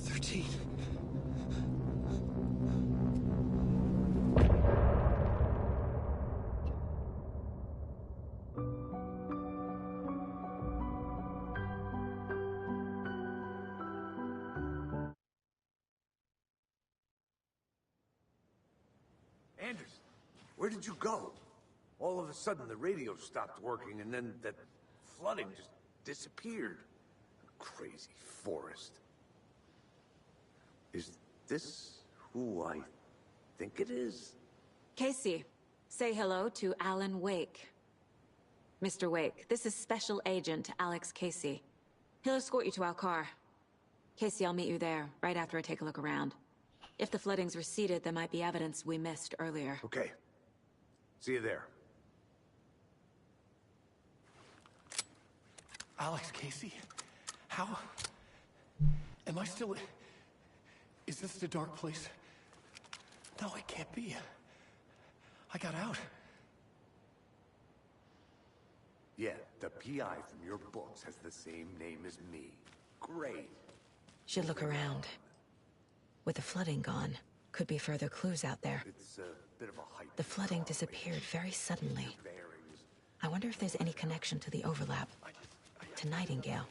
13. Anderson, where did you go? All of a sudden, the radio stopped working, and then that flooding just disappeared. Crazy forest. Is this who I think it is? Casey, say hello to Alan Wake. Mr. Wake, this is Special Agent Alex Casey. He'll escort you to our car. Casey, I'll meet you there, right after I take a look around. If the flooding's receded, there might be evidence we missed earlier. Okay. See you there. Alex Casey? How... Am I still... Is this the dark place? No, it can't be. I got out. Yeah, the PI from your books has the same name as me. Great. Should look around. With the flooding gone, could be further clues out there. It's a bit of a hype. The flooding disappeared very suddenly. I wonder if there's any connection to the overlap. To Nightingale.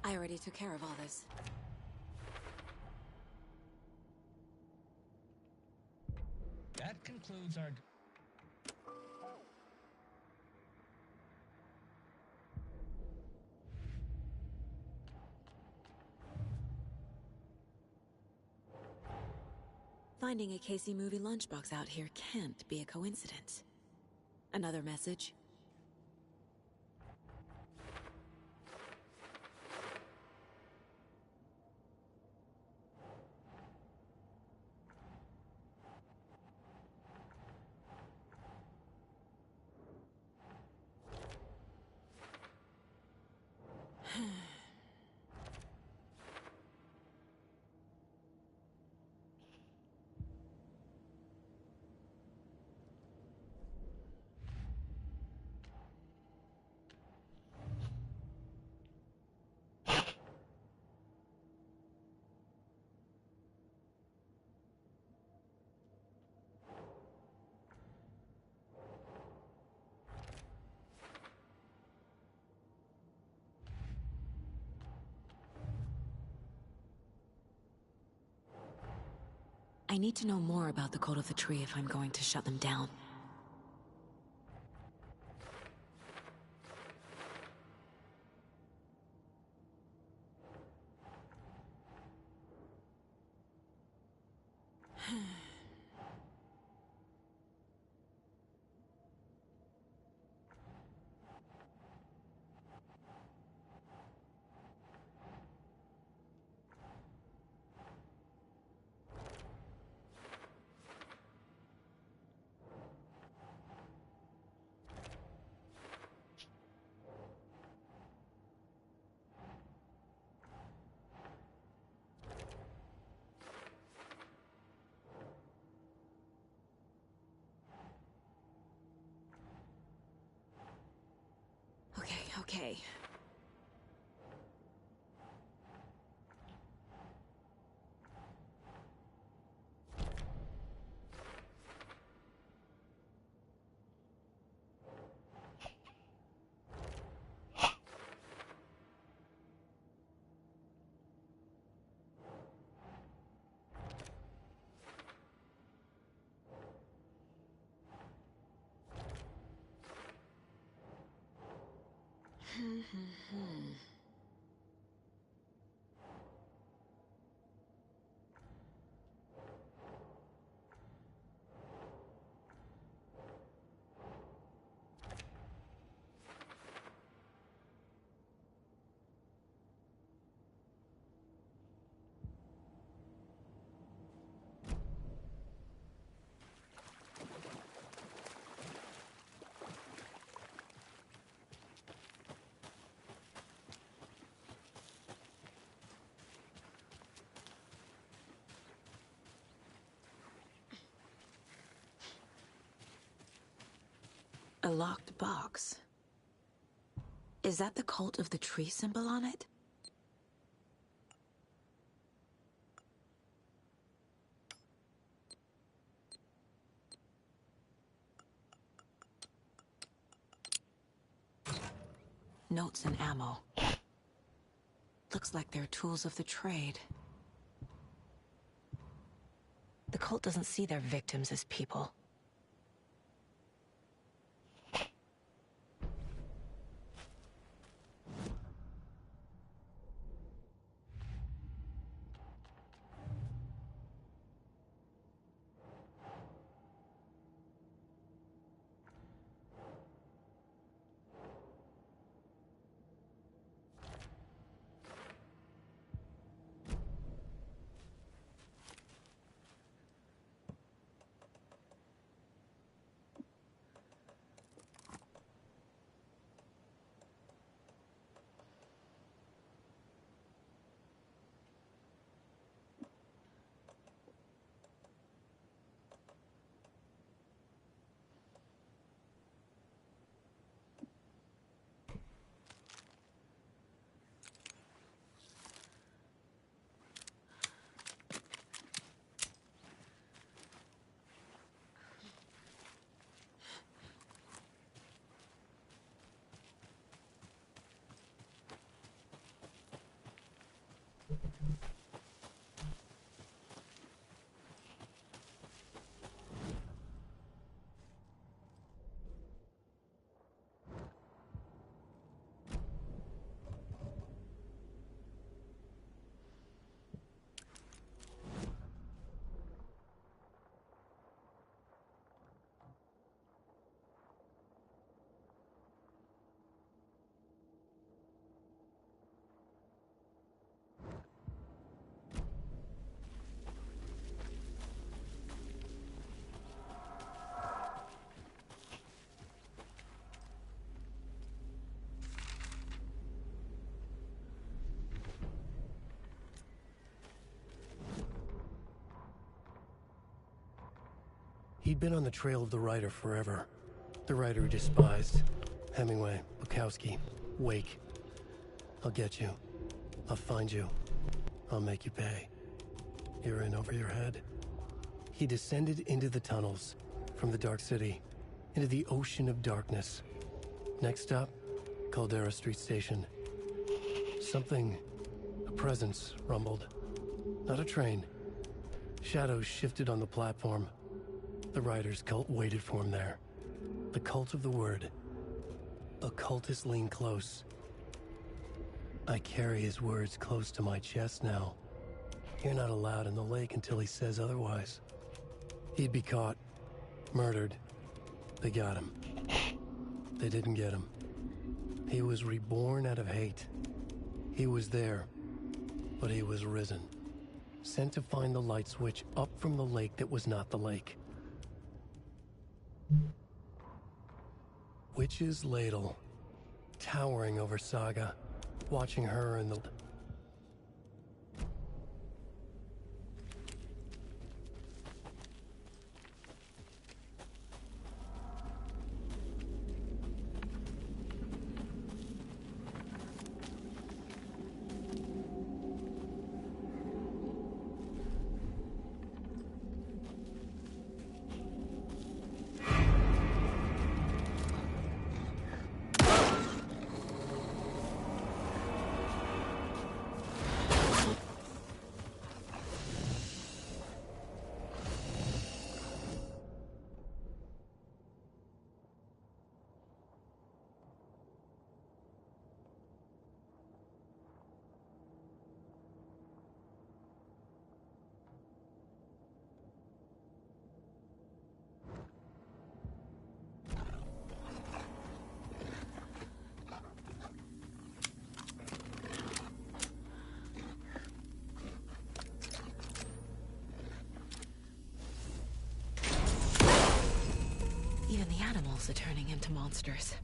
I already took care of all this. That concludes our... Finding a Casey movie lunchbox out here can't be a coincidence. Another message? I need to know more about the Code of the Tree if I'm going to shut them down. Okay. A locked box. Is that the cult of the tree symbol on it? Notes and ammo. Looks like they're tools of the trade. The cult doesn't see their victims as people. He'd been on the trail of the writer forever. The writer he despised. Hemingway, Bukowski, Wake. I'll get you. I'll find you. I'll make you pay. You're in over your head. He descended into the tunnels, from the Dark City, into the ocean of darkness. Next stop, Caldera Street Station. Something, a presence, rumbled. Not a train. Shadows shifted on the platform. The writer's cult waited for him there. The cult of the word. Occultists lean close. I carry his words close to my chest now. You're not allowed in the lake until he says otherwise. He'd be caught. Murdered. They got him. They didn't get him. He was reborn out of hate. He was there, but he was risen. Sent to find the light switch up from the lake that was not the lake. Witch's ladle, towering over Saga, watching her in the... themselves are turning into monsters.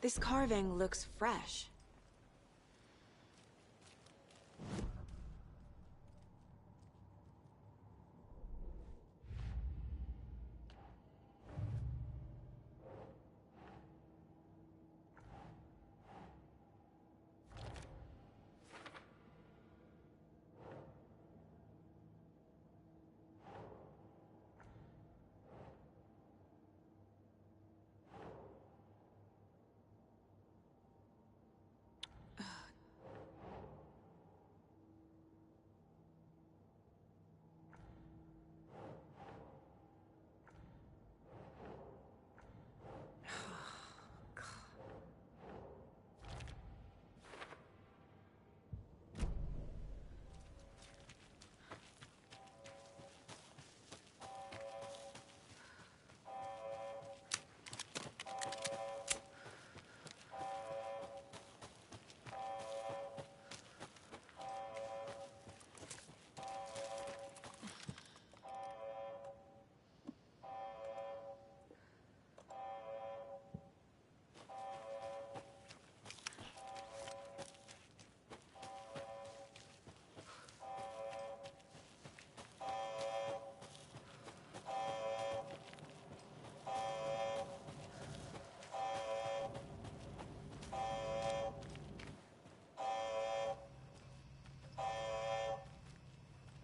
This carving looks fresh.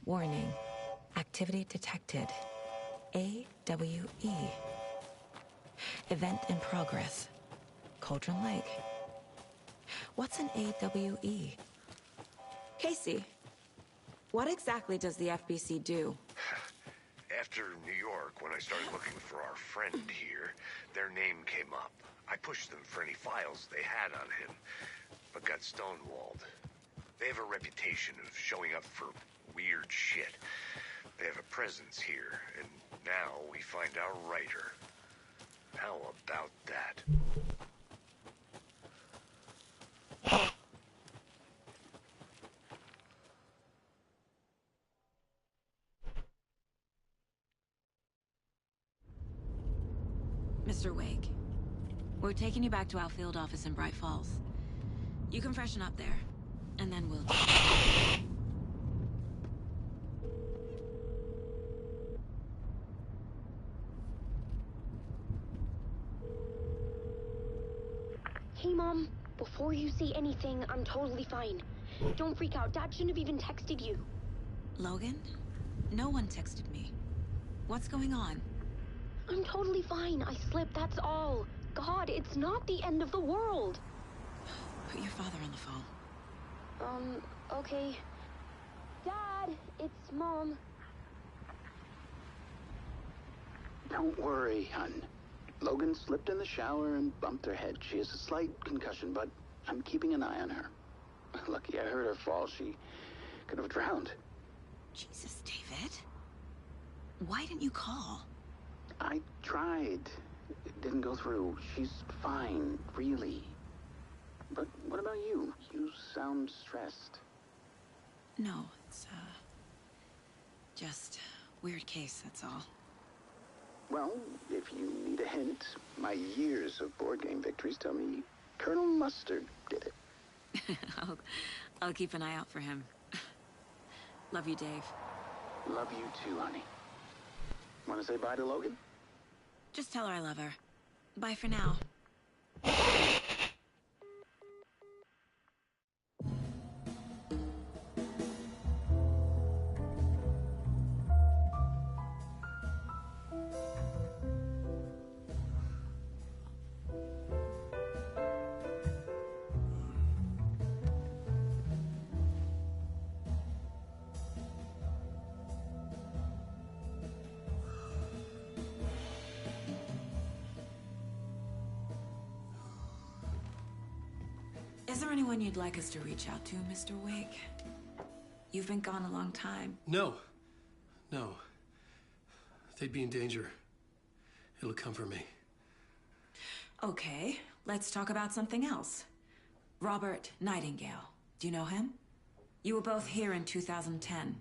Warning. Activity detected. AWE. Event in progress. Cauldron Lake. What's an AWE? Casey, what exactly does the FBC do? After New York, when I started looking for our friend here, their name came up. I pushed them for any files they had on him, but got stonewalled. They have a reputation of showing up for weird shit. They have a presence here, and now we find our writer. How about that? Mr. Wake, we're taking you back to our field office in Bright Falls. You can freshen up there, and then we'll... Hey, Mom. Before you say anything, I'm totally fine. Don't freak out. Dad shouldn't have even texted you. Logan? No one texted me. What's going on? I'm totally fine. I slipped, that's all. God, it's not the end of the world. Put your father on the phone. Okay. Dad, it's Mom. Don't worry, hun. Logan slipped in the shower and bumped her head. She has a slight concussion, but I'm keeping an eye on her. Lucky I heard her fall. She could have drowned. Jesus, David. Why didn't you call? I tried. It didn't go through. She's fine, really. But what about you? You sound stressed. No, it's, just weird case, that's all. Well, if you need a hint, my years of board game victories tell me Colonel Mustard did it. I'll keep an eye out for him. Love you, Dave. Love you too, honey. Want to say bye to Logan? Just tell her I love her. Bye for now. Is there anyone you'd like us to reach out to, Mr. Wake? You've been gone a long time. No. They'd be in danger. It'll come for me. Okay, let's talk about something else. Robert Nightingale. Do you know him? You were both here in 2010.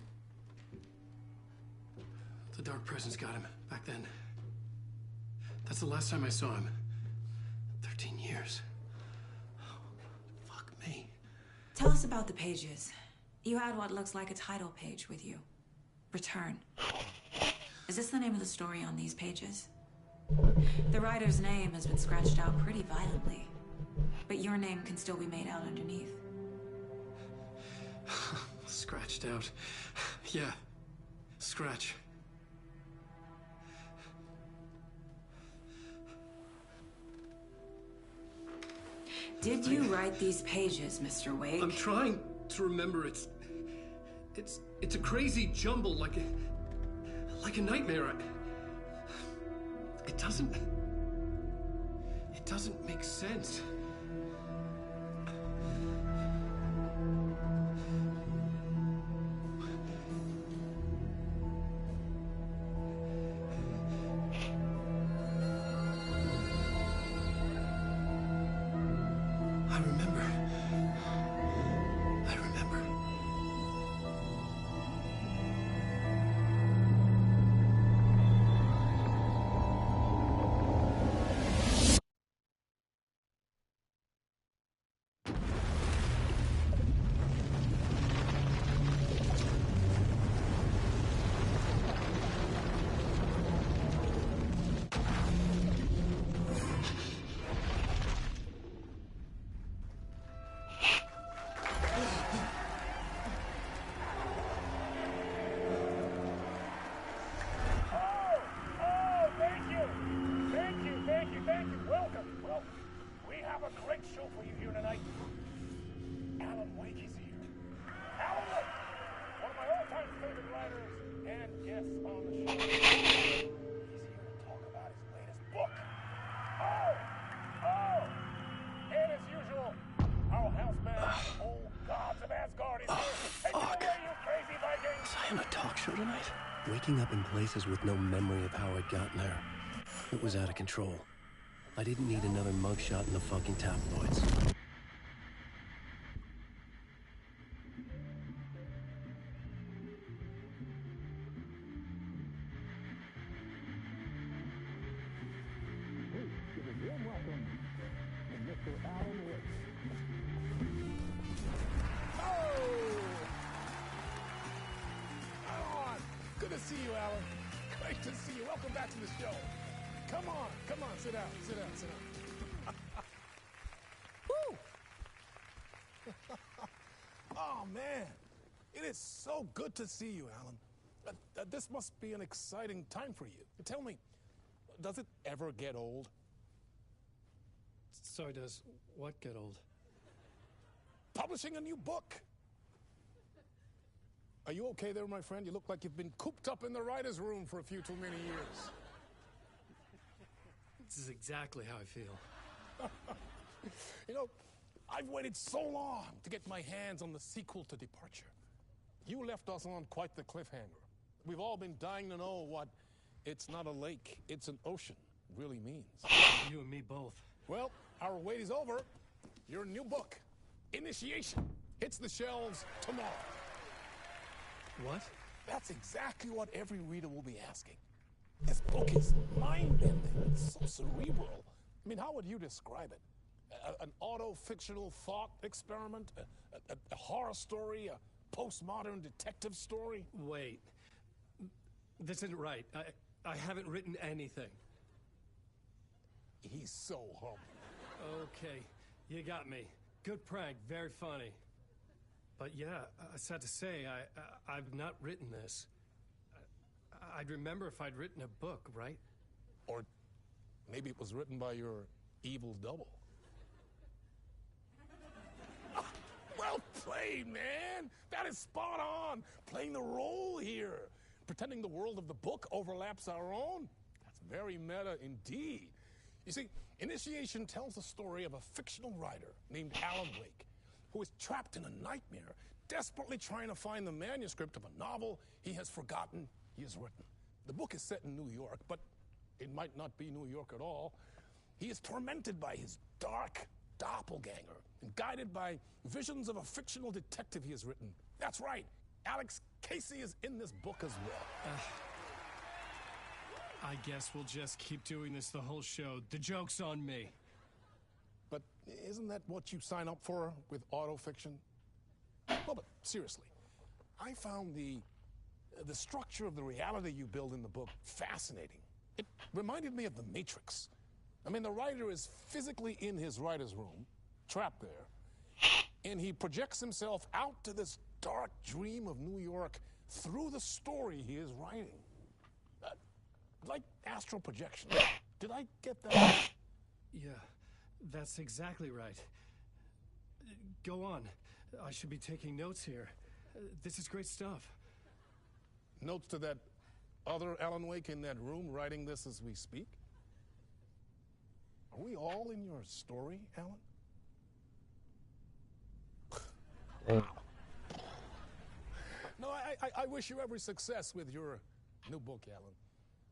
The Dark Presence got him back then. That's the last time I saw him. 13 years. Fuck me. Tell us about the pages. You had what looks like a title page with you. Return. Is this the name of the story on these pages? The writer's name has been scratched out pretty violently, but your name can still be made out underneath. Scratched out. Yeah. Scratch. Did you write these pages, Mr. Wake? I'm trying to remember. It's a crazy jumble, like a nightmare. It doesn't make sense. I remember. Waking up in places with no memory of how I'd gotten there. It was out of control. I didn't need another mugshot in the fucking tabloids. Good to see you, Alan. Great to see you. Welcome back to the show. Come on, sit down. Woo! Oh, man. It is so good to see you, Alan. This must be an exciting time for you. Tell me, does it ever get old? Sorry, does what get old? Publishing a new book. Are you okay there, my friend? You look like you've been cooped up in the writer's room for a few too many years. This is exactly how I feel. You know, I've waited so long to get my hands on the sequel to Departure. You left us on quite the cliffhanger. We've all been dying to know what "it's not a lake, it's an ocean" really means. You and me both. Well, our wait is over. Your new book, Initiation, hits the shelves tomorrow. What? That's exactly what every reader will be asking. This book is mind-bending. It's so cerebral. I mean, how would you describe it? An auto-fictional thought experiment? A horror story? A postmodern detective story? Wait. This isn't right. I haven't written anything. He's so humble. Okay, you got me. Good prank, very funny. But yeah, sad to say, I've not written this. I'd remember if I'd written a book, right? Or maybe it was written by your evil double. Well played, man! That is spot on! Playing the role here. Pretending the world of the book overlaps our own. That's very meta indeed. You see, Initiation tells the story of a fictional writer named Alan Wake, who is trapped in a nightmare, desperately trying to find the manuscript of a novel he has forgotten he has written. The book is set in New York, but it might not be New York at all. He is tormented by his dark doppelganger and guided by visions of a fictional detective he has written. That's right, Alex Casey is in this book as well. I guess we'll just keep doing this the whole show. The joke's on me. But isn't that what you sign up for with autofiction? Well, but seriously, I found the structure of the reality you build in the book fascinating. It reminded me of The Matrix. I mean, the writer is physically in his writer's room, trapped there, and he projects himself out to this dark dream of New York through the story he is writing. Like astral projection. Did I get that? Yeah, that's exactly right. Go on. I should be taking notes here. This is great stuff. Notes to that other Alan Wake in that room writing this as we speak? Are we all in your story, Alan? No, I wish you every success with your new book, Alan.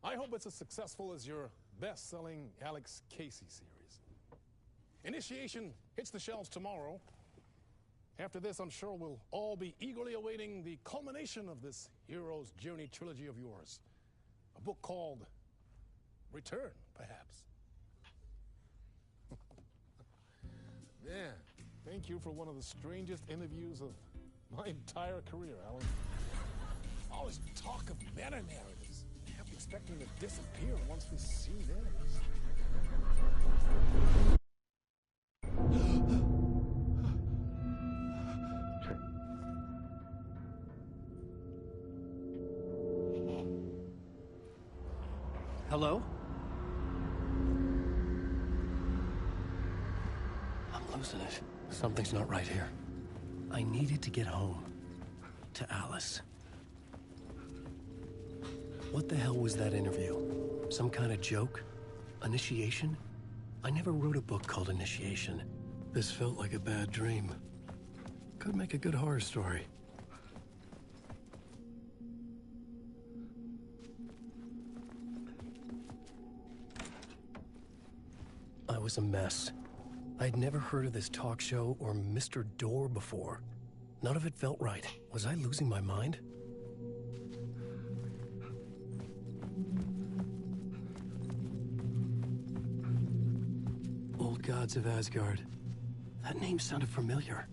I hope it's as successful as your best-selling Alex Casey series. Initiation hits the shelves tomorrow. After this, I'm sure we'll all be eagerly awaiting the culmination of this hero's journey trilogy of yours. A book called Return, perhaps. Yeah, thank you for one of the strangest interviews of my entire career, Alan. All this talk of meta-narratives. Kept expecting to disappear once the scene ends. Hello? I'm losing it. Something's not right here. I needed to get home. To Alice. What the hell was that interview? Some kind of joke? Initiation? I never wrote a book called Initiation. This felt like a bad dream. Could make a good horror story. I was a mess. I'd never heard of this talk show or Mr. Door before. None of it felt right. Was I losing my mind? Old Gods of Asgard. That name sounded familiar.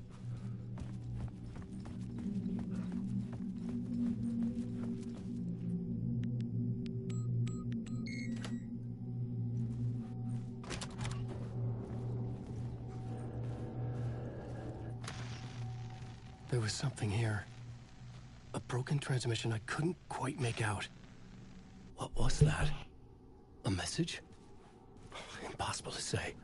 There was something here. A broken transmission I couldn't quite make out. What was that? A message? Impossible to say.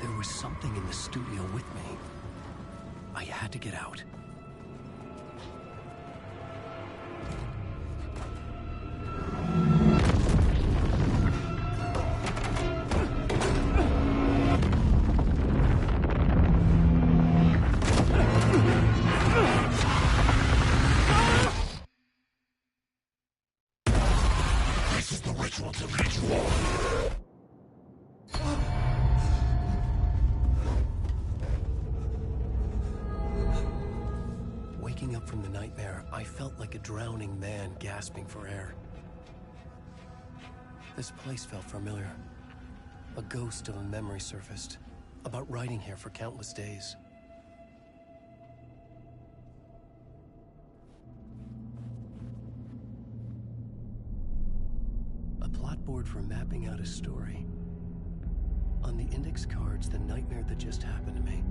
There was something in the studio with me. I had to get out. Waking up from the nightmare, I felt like a drowning man gasping for air. This place felt familiar. A ghost of a memory surfaced, about riding here for countless days. A plot board for mapping out a story. On the index cards, the nightmare that just happened to me.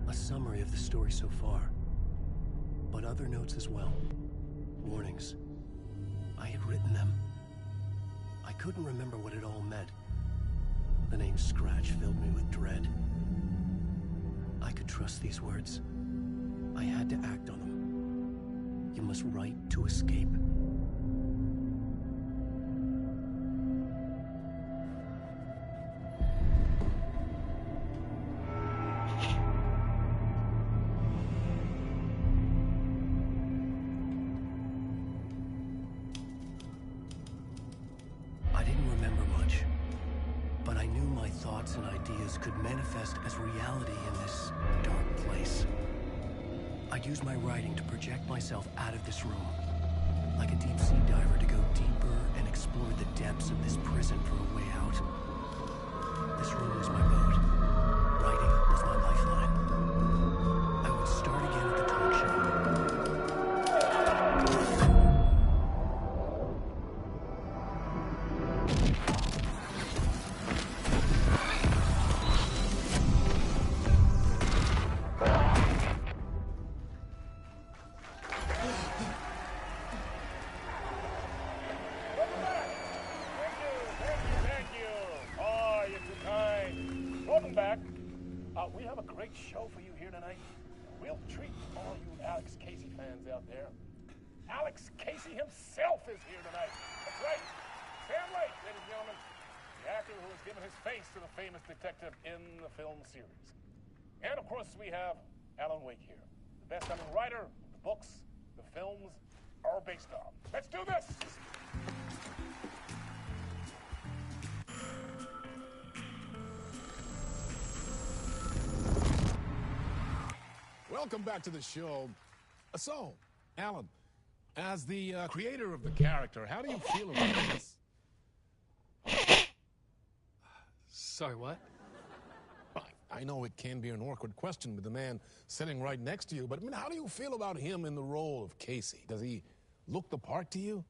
A summary of the story so far. But other notes as well. Warnings. I had written them. I couldn't remember what it all meant. The name Scratch filled me with dread. I could trust these words. I had to act on them. You must write to escape. I didn't remember much, but I knew my thoughts and ideas could manifest as reality in this dark place. I'd use my writing to project myself out of this room, like a deep-sea diver to go deeper and explore the depths of this prison for a way out. This room was my boat. Writing was my lifeline. I would start again at the talk show. Welcome back. We have a great show for you here tonight. We'll treat all you Alex Casey fans out there. Alex Casey himself is here tonight. That's right. Sam Lake, ladies and gentlemen. The actor who has given his face to the famous detective in the film series. And of course we have Alan Wake here. The best-selling writer the books, the films are based on. Let's do this! Welcome back to the show. So, Alan, as the creator of the character, how do you feel about this? Sorry, what? I know it can be an awkward question with the man sitting right next to you, but I mean, how do you feel about him in the role of Casey? Does he look the part to you?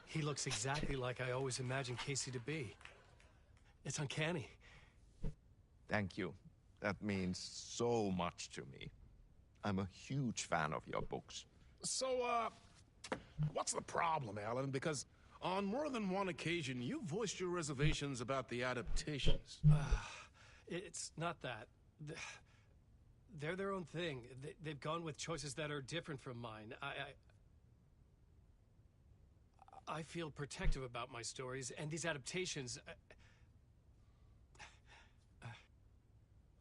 He looks exactly like I always imagined Casey to be. It's uncanny. Thank you. That means so much to me. I'm a huge fan of your books. So, what's the problem, Alan? Because on more than one occasion, you voiced your reservations about the adaptations. It's not that. They're their own thing. They've gone with choices that are different from mine. I feel protective about my stories, and these adaptations...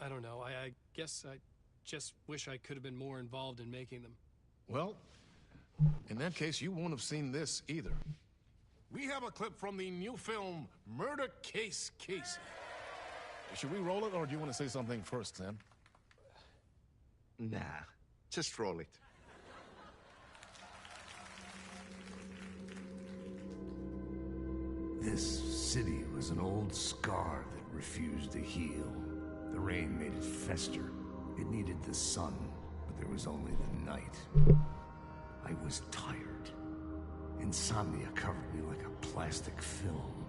I don't know. I guess I just wish I could have been more involved in making them. Well, in that case, you won't have seen this either. We have a clip from the new film, Murder Case Casey. Should we roll it, or do you want to say something first, Sam? Nah, just roll it. This city was an old scar that refused to heal. The rain made it fester. It needed the sun, but there was only the night. I was tired. Insomnia covered me like a plastic film.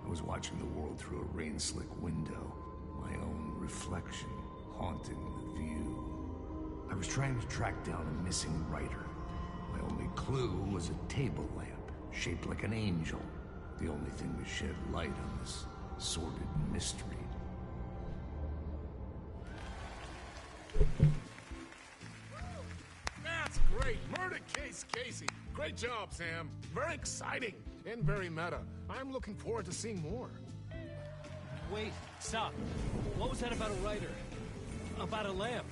I was watching the world through a rain-slick window, my own reflection haunting the view. I was trying to track down a missing writer. My only clue was a table lamp, shaped like an angel. The only thing to shed light on this sordid mystery. That's great! Murder Case Casey! Great job, Sam. Very exciting and very meta. I'm looking forward to seeing more. Wait, stop. What was that about a writer? About a lamp?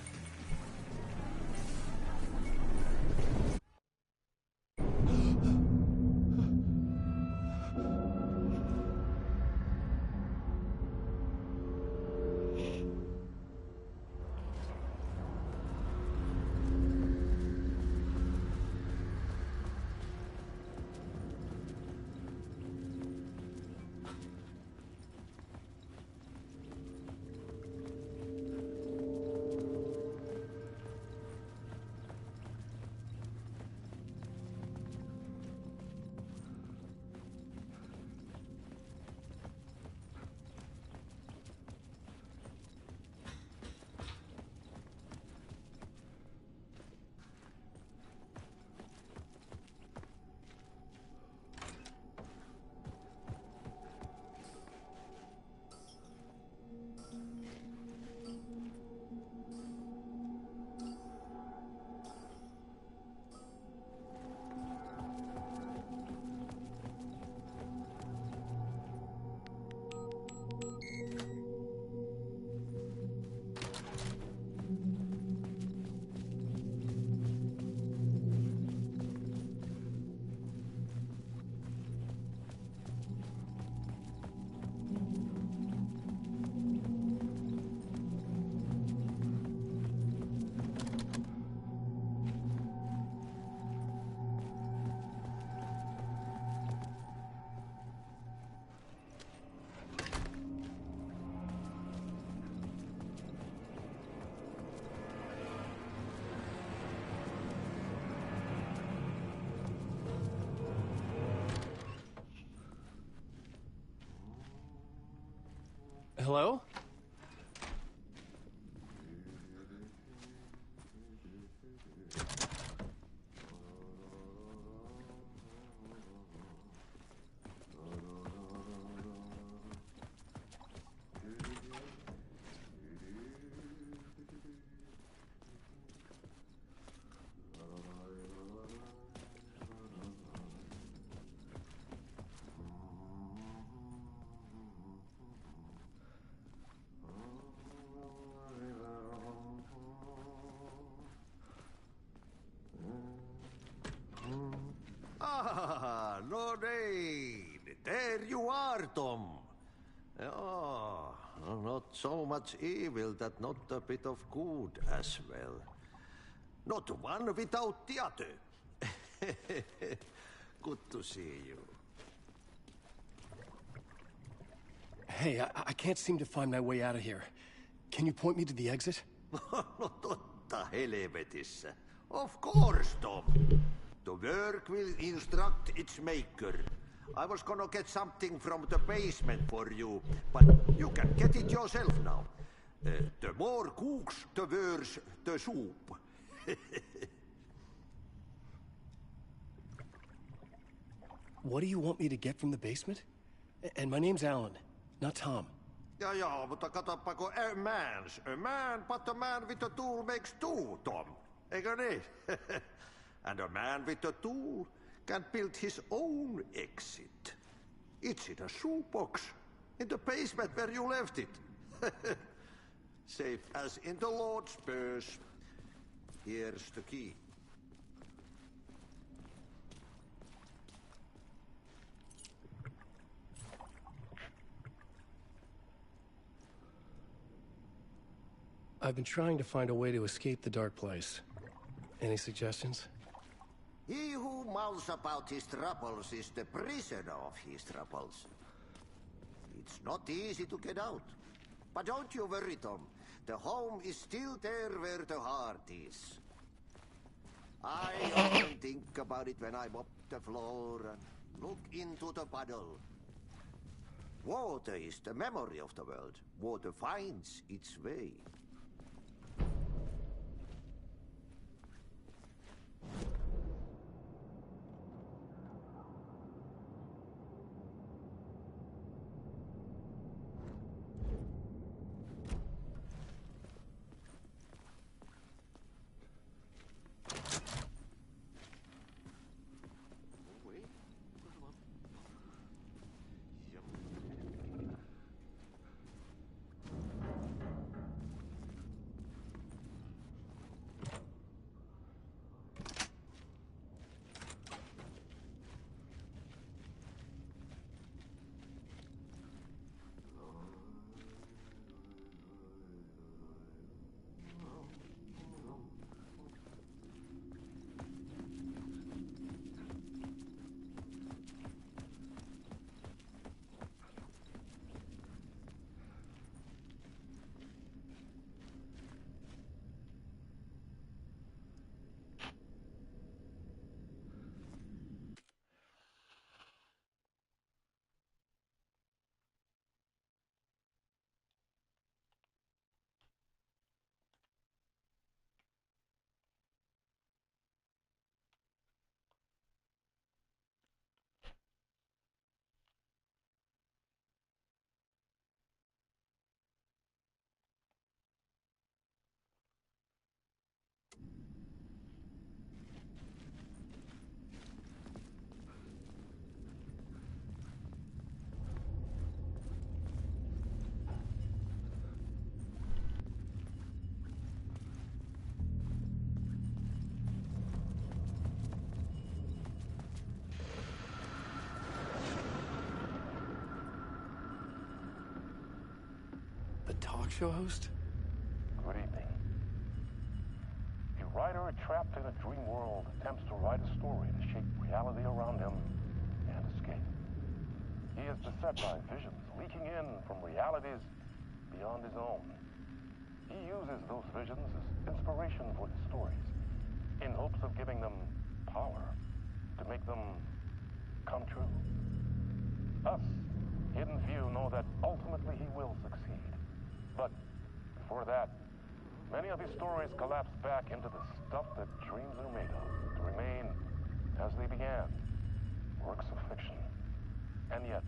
Hello? Ah, Lorraine! There you are, Tom. Oh, not so much evil that not a bit of good as well. Not one without the other. Good to see you. Hey, I can't seem to find my way out of here. Can you point me to the exit? No totta helvetissä. Of course, Tom. The work will instruct its maker. I was gonna get something from the basement for you, but you can get it yourself now. The more cooks, the worse the soup. What do you want me to get from the basement? And my name's Alan, not Tom. Ja, mutta katsoppa, a man, but a man with a tool makes two, Tom. Eikö niin? And a man with a tool can build his own exit. It's in a shoebox, in the basement where you left it. Safe as in the Lord's purse. Here's the key. I've been trying to find a way to escape the dark place. Any suggestions? He who mouths about his troubles is the prisoner of his troubles. It's not easy to get out. But don't you worry, Tom. The home is still there where the heart is. I often think about it when I mop the floor and look into the puddle. Water is the memory of the world. Water finds its way. Talk show host? Good evening. A writer trapped in a dream world attempts to write a story to shape reality around him and escape. He is beset by visions leaking in from realities beyond his own. He uses those visions as inspiration for his stories, in hopes of giving them power to make them come true. Us, Hidden Few, know that ultimately he will succeed. But before that, many of these stories collapse back into the stuff that dreams are made of, to remain as they began, works of fiction. And yet,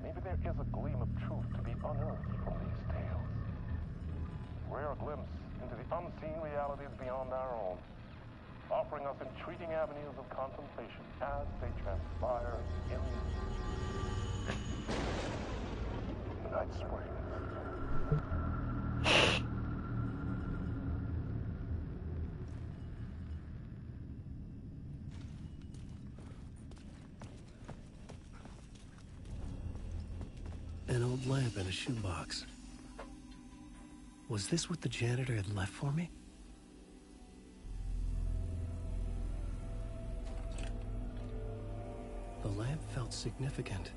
maybe there is a gleam of truth to be unearthed from these tales. A rare glimpse into the unseen realities beyond our own, offering us intriguing avenues of contemplation as they transpire in Night Springs. An old lamp in a shoebox. Was this what the janitor had left for me? The lamp felt significant.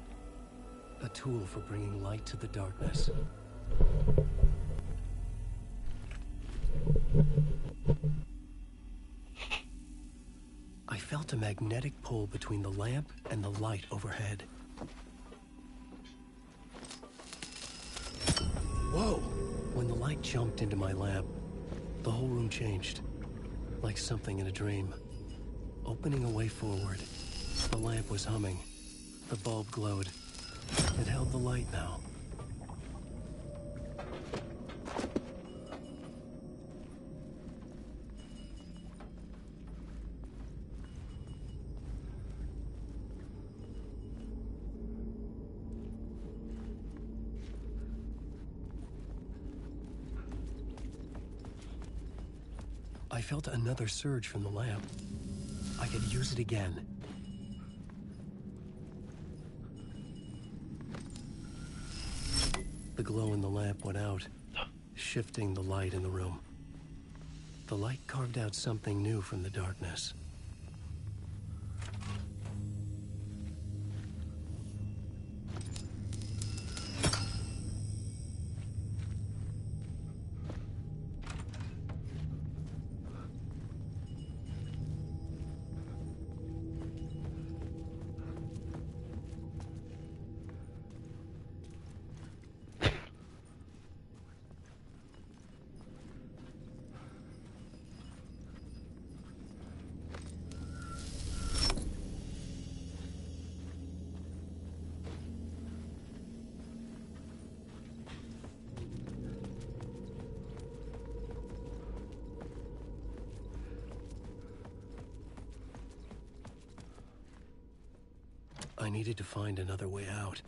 A tool for bringing light to the darkness. I felt a magnetic pull between the lamp and the light overhead. Whoa! When the light jumped into my lamp, the whole room changed. Like something in a dream. Opening a way forward. The lamp was humming. The bulb glowed. It held the light now. I felt another surge from the lamp. I could use it again. The glow in the lamp went out, shifting the light in the room. The light carved out something new from the darkness. I needed to find another way out.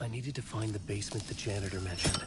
I needed to find the basement the janitor mentioned.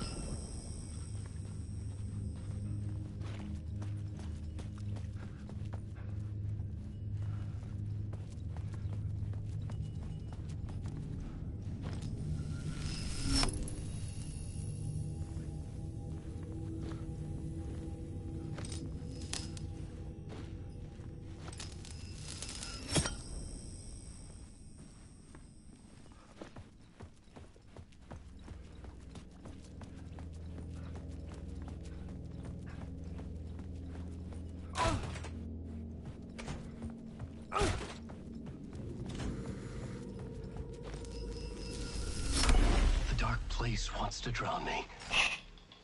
Place wants to drown me.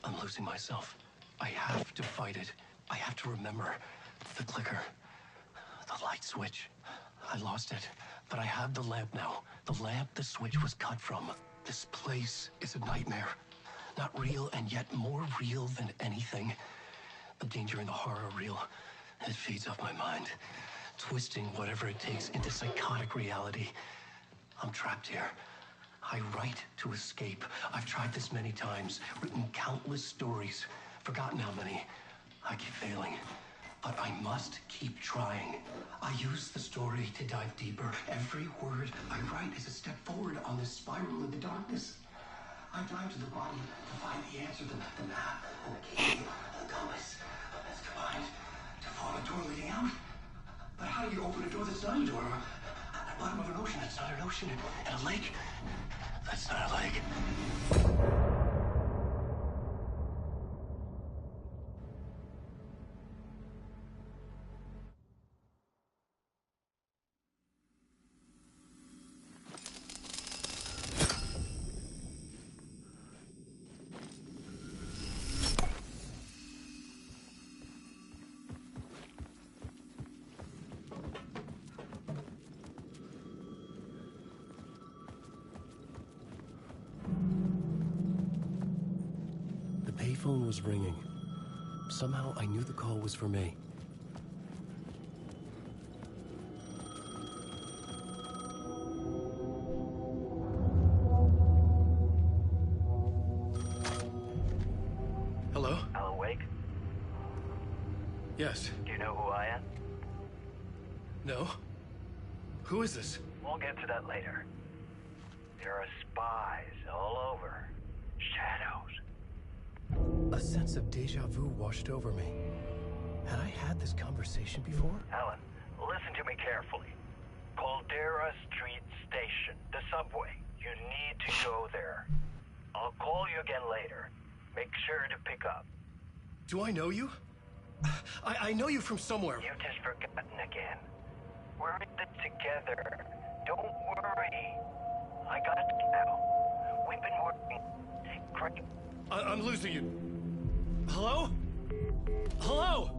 I'm losing myself. I have to fight it. I have to remember. The clicker. The light switch. I lost it. But I have the lamp now. The lamp the switch was cut from. This place is a nightmare. Not real, and yet more real than anything. The danger and the horror are real. It feeds off my mind. twisting whatever it takes into psychotic reality. I'm trapped here. I write to escape. I've tried this many times, written countless stories, forgotten how many. I keep failing, but I must keep trying. I use the story to dive deeper. Every word I write is a step forward on this spiral into darkness. I dive to the body to find the answer, the map, and the key, the compass. That's combined to form a door leading out. But how do you open a door that's not a door? At the bottom of an ocean that's not an ocean, and a lake that's not a lake. The phone was ringing. Somehow I knew the call was for me. Hello? Alan Wake? Yes. Do you know who I am? No? Who is this? We'll get to that later. There are spies all over. Shadows. A sense of deja vu washed over me. Had I had this conversation before? Alan, listen to me carefully. Caldera Street Station, the subway. You need to go there. I'll call you again later. Make sure to pick up. Do I know you? I know you from somewhere. You've just forgotten again. We're in it together. Don't worry. I got you now. We've been working. Great. I'm losing you. Hello? Hello?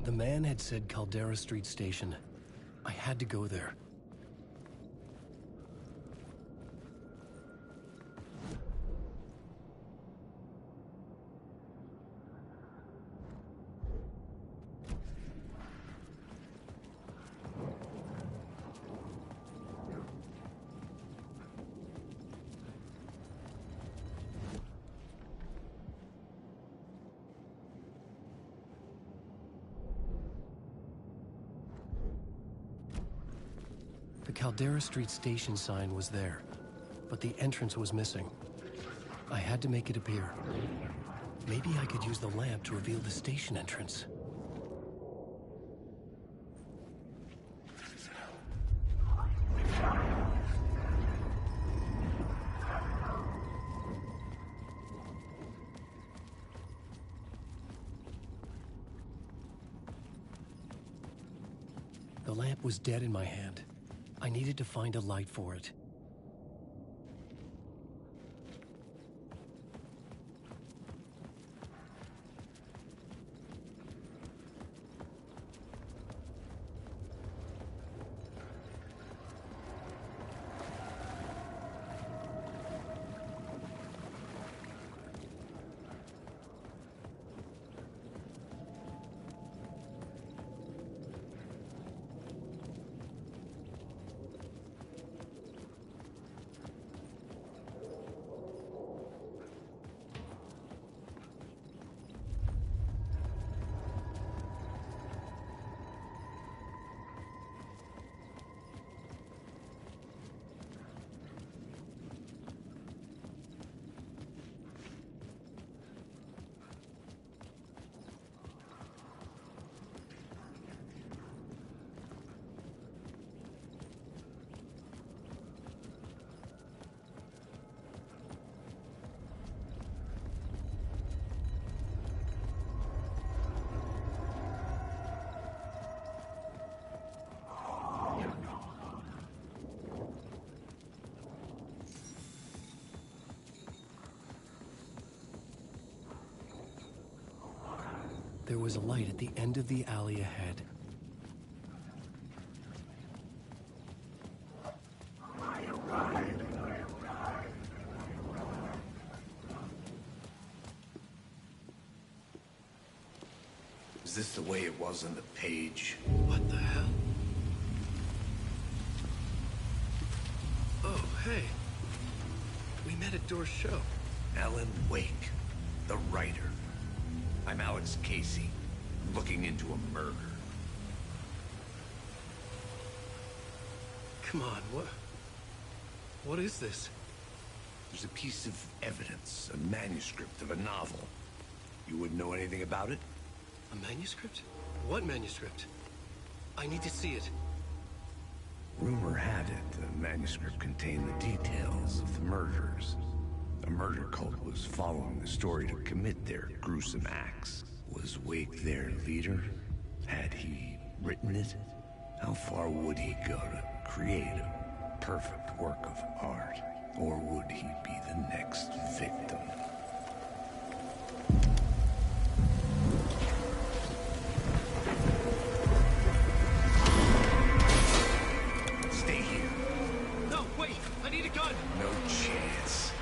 The man had said Caldera Street Station. I had to go there. The Caldera Street Station sign was there, but the entrance was missing. I had to make it appear. Maybe I could use the lamp to reveal the station entrance. The lamp was dead in my hand. I needed to find a light for it. There was a light at the end of the alley ahead. Is this the way it was on the page? What the hell? Oh, hey. We met at Door's show. Alan Wake, the writer. I'm Alex Casey, looking into a murder. Come on, what is this? There's a piece of evidence, a manuscript of a novel. You wouldn't know anything about it? A manuscript? What manuscript? I need to see it. Rumor had it the manuscript contained the details of the murders. A murder cult was following the story to commit their gruesome acts. Was Wake their leader? Had he written it? How far would he go to create a perfect work of art? Or would he be the next victim? Stay here. No, wait! I need a gun! No chance.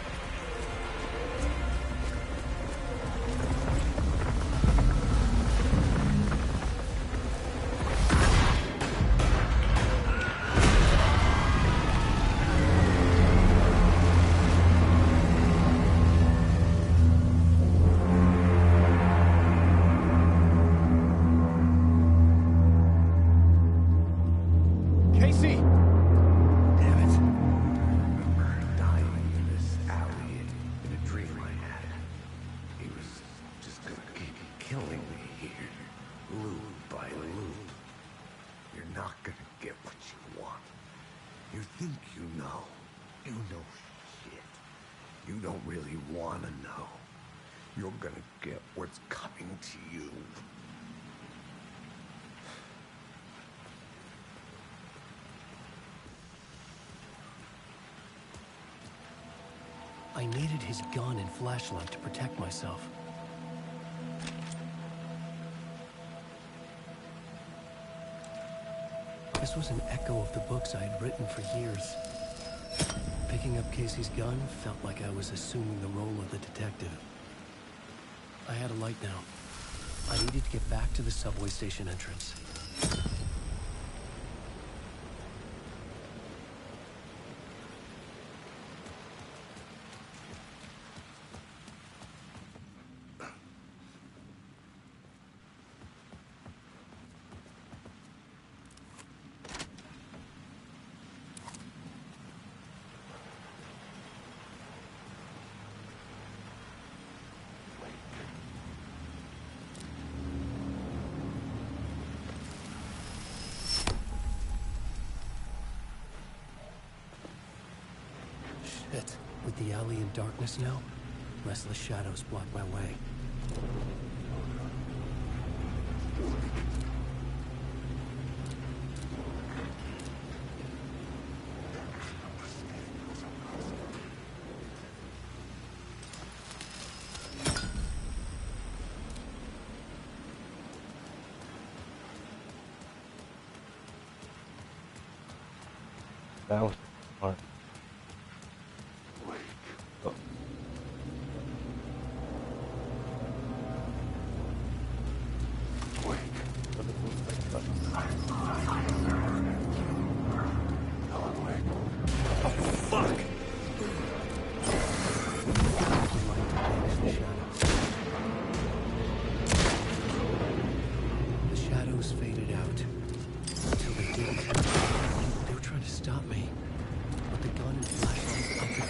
Casey! Damn it. I remember dying in this alley in a dream I had. He was just gonna keep killing me here, loop by loop. You're not gonna get what you want. You think you know. You know shit. You don't really wanna know. You're gonna get what's coming to you. I needed his gun and flashlight to protect myself. This was an echo of the books I had written for years. Picking up Casey's gun felt like I was assuming the role of the detective. I had a light now. I needed to get back to the subway station entrance. Shit. With the alley in darkness now, restless shadows block my way. That was smart. The shadows faded out. Until they didn't. They were trying to stop me. With the gun and flashlight, I could...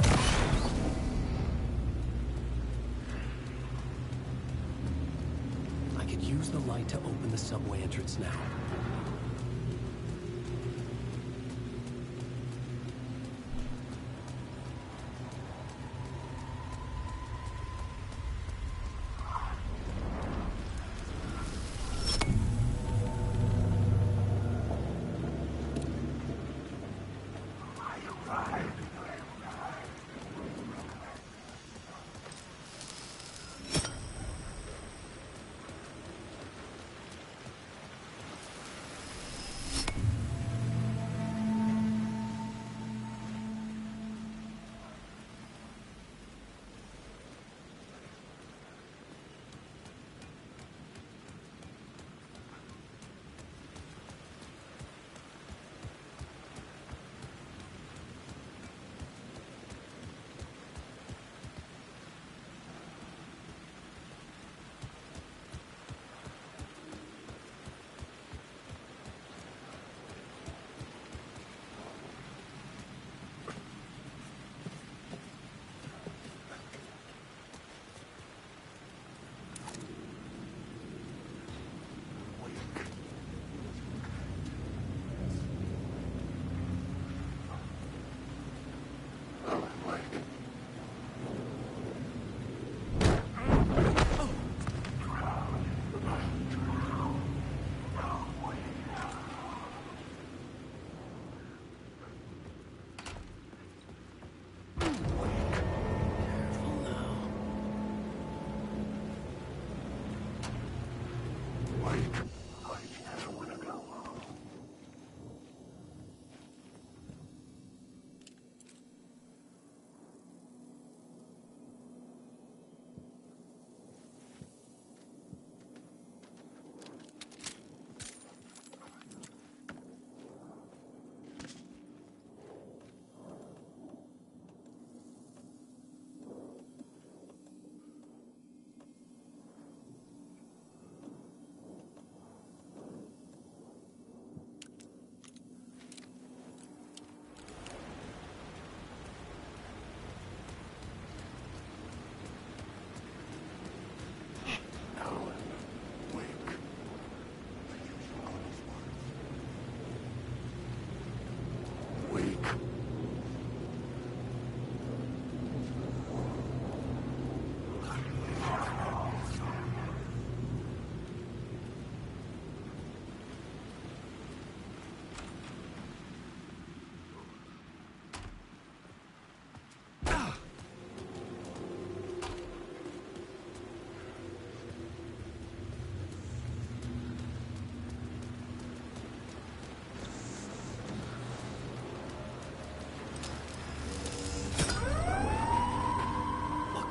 I could use the light to open the subway entrance now.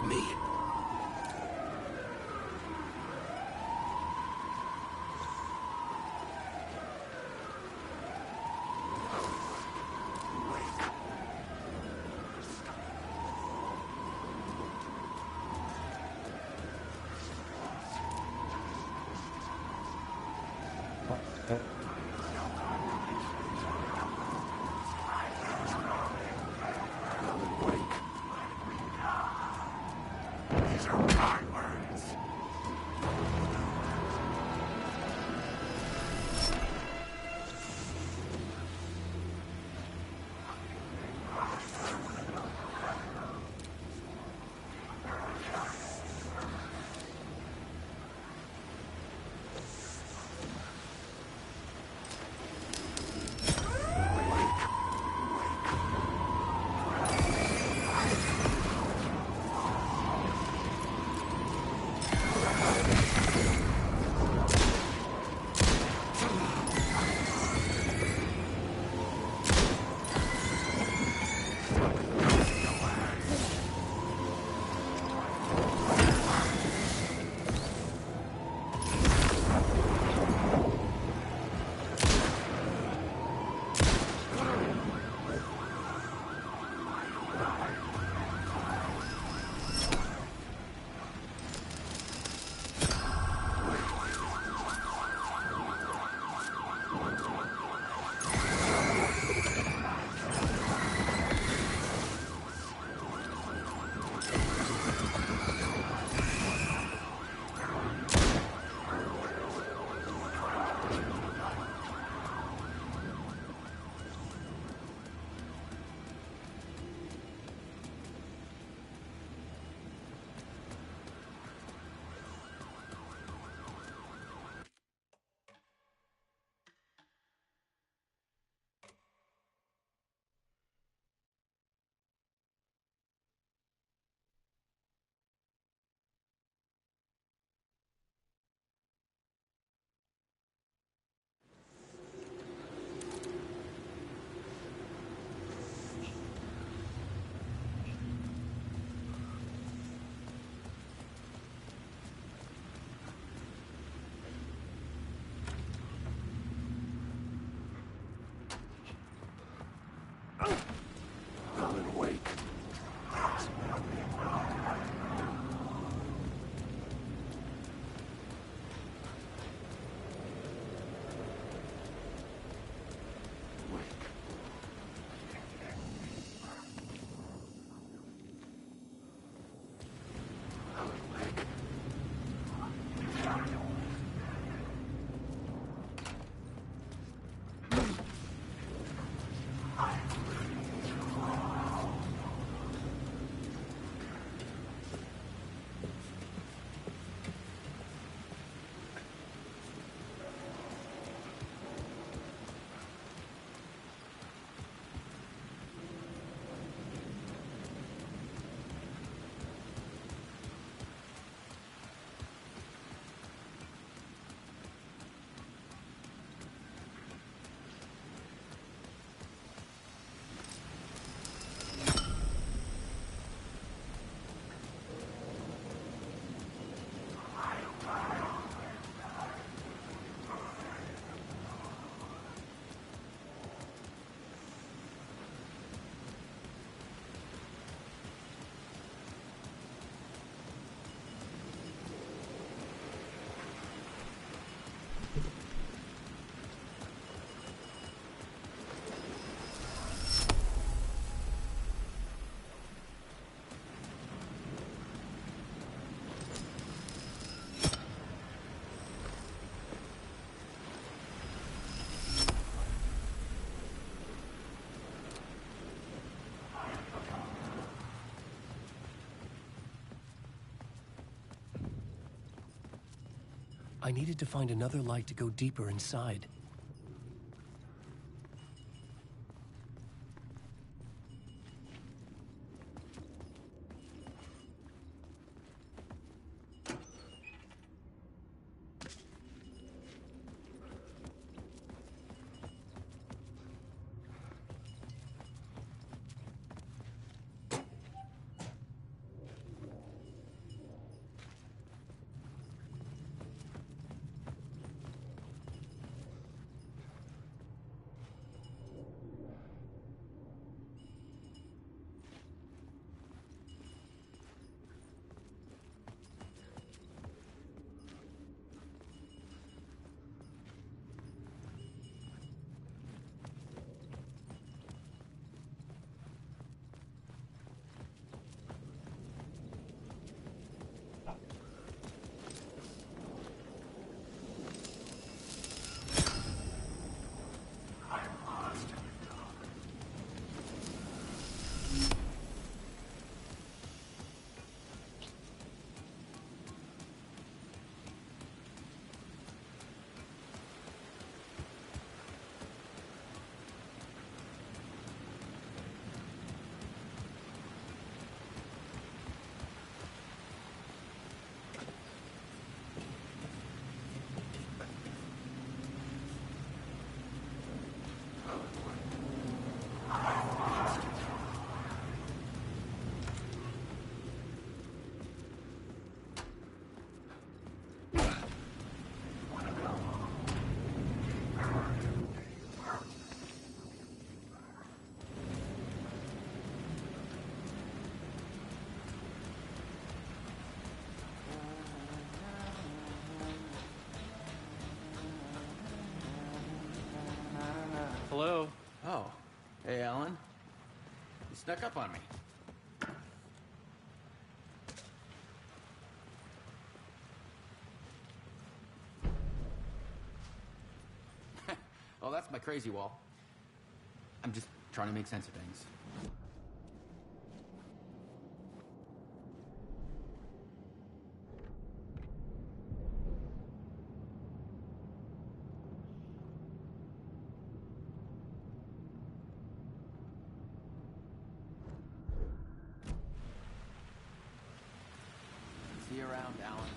protect me. These are my words. Alan Wake. I needed to find another light to go deeper inside. Hello? Oh. Hey, Alan. You snuck up on me. Oh, that's my crazy wall. I'm just trying to make sense of things. See you around, Alan.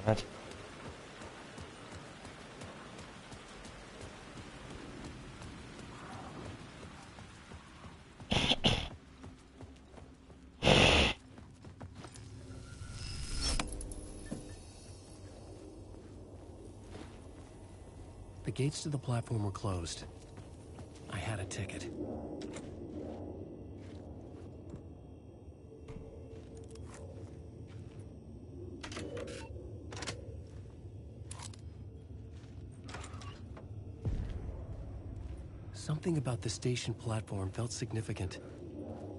That's The gates to the platform were closed. I had a ticket. Something about the station platform felt significant.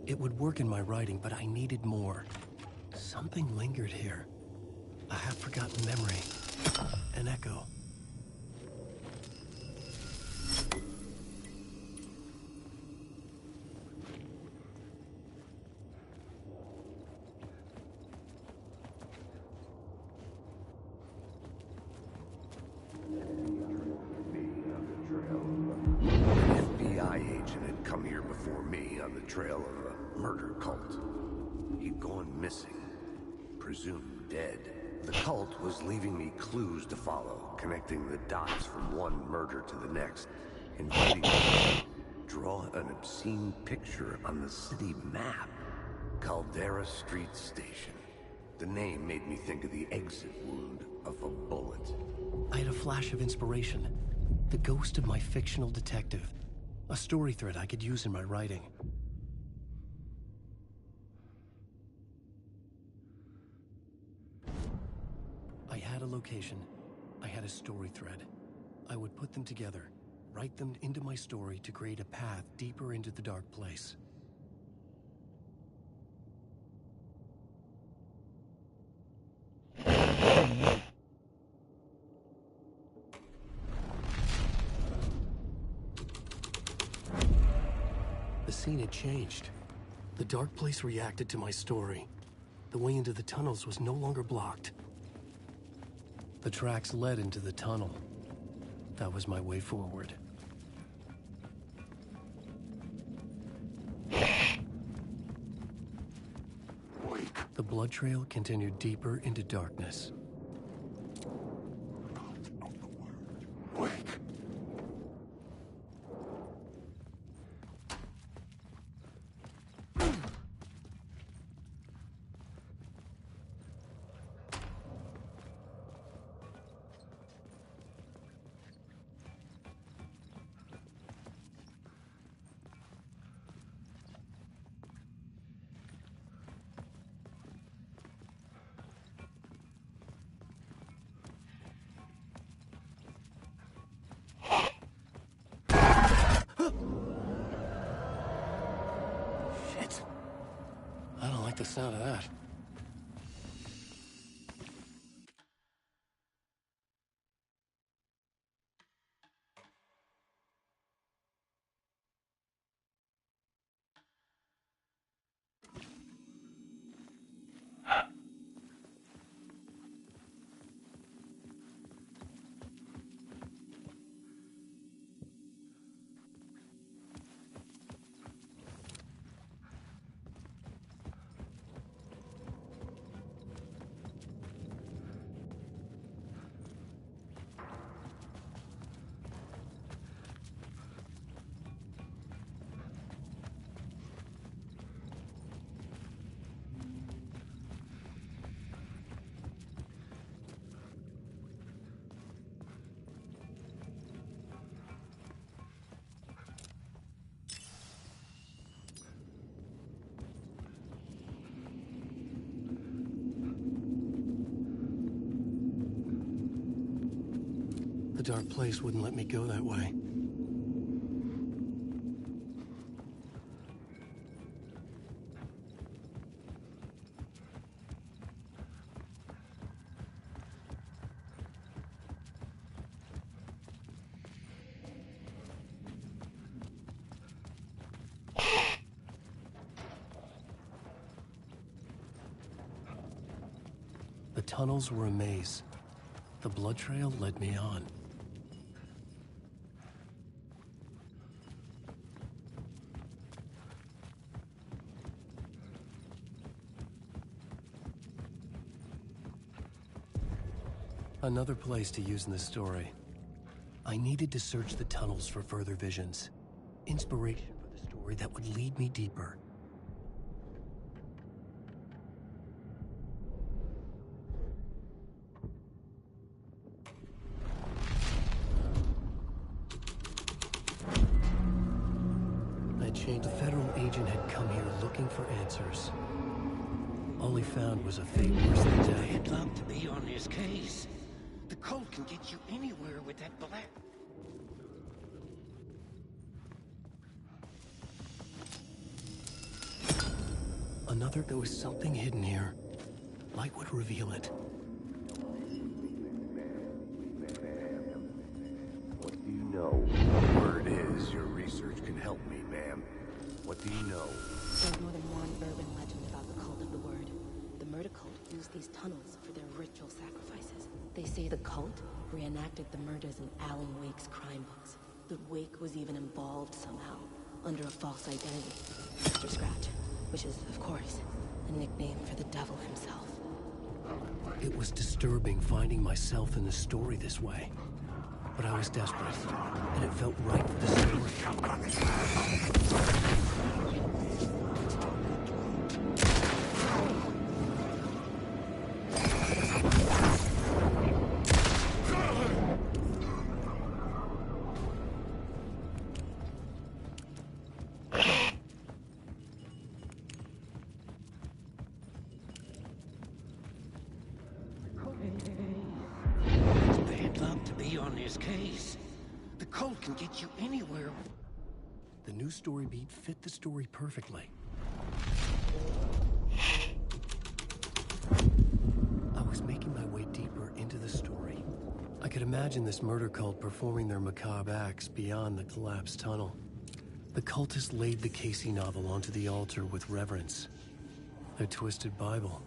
It would work in my writing, but I needed more. Something lingered here. A half-forgotten memory. An echo. Trail of a murder cult. He'd gone missing, presumed dead. The cult was leaving me clues to follow, connecting the dots from one murder to the next, inviting me to draw an obscene picture on the city map. Caldera Street Station. The name made me think of the exit wound of a bullet. I had a flash of inspiration. The ghost of my fictional detective. A story thread I could use in my writing. I had a location. I had a story thread. I would put them together, write them into my story to create a path deeper into the dark place. The scene had changed. The dark place reacted to my story. The way into the tunnels was no longer blocked. The tracks led into the tunnel. That was my way forward. The blood trail continued deeper into darkness. I don't like the sound of that. The dark place wouldn't let me go that way. The tunnels were a maze. The blood trail led me on. Another place to use in the story. I needed to search the tunnels for further visions. Inspiration for the story that would lead me deeper. I'd changed. A federal agent had come here looking for answers. All he found was a fate worse than death. I'd love to be on this case. The cult can get you anywhere with that black... Another, there was something hidden here. Light would reveal it. What do you know? Word is your research can help me, ma'am. What do you know? There's more than one urban legend about the cult of the Word. The murder cult used these tunnels for their ritual sacrifices. They say the cult reenacted the murders in Alan Wake's crime books. That Wake was even involved somehow, under a false identity. Mr. Scratch, which is, of course, a nickname for the devil himself. It was disturbing finding myself in the story this way. But I was desperate, and it felt right for the story. on this case. The cult can get you anywhere. The new story beat fit the story perfectly. I was making my way deeper into the story. I could imagine this murder cult performing their macabre acts beyond the collapsed tunnel. The cultists laid the Casey novel onto the altar with reverence. Their twisted Bible.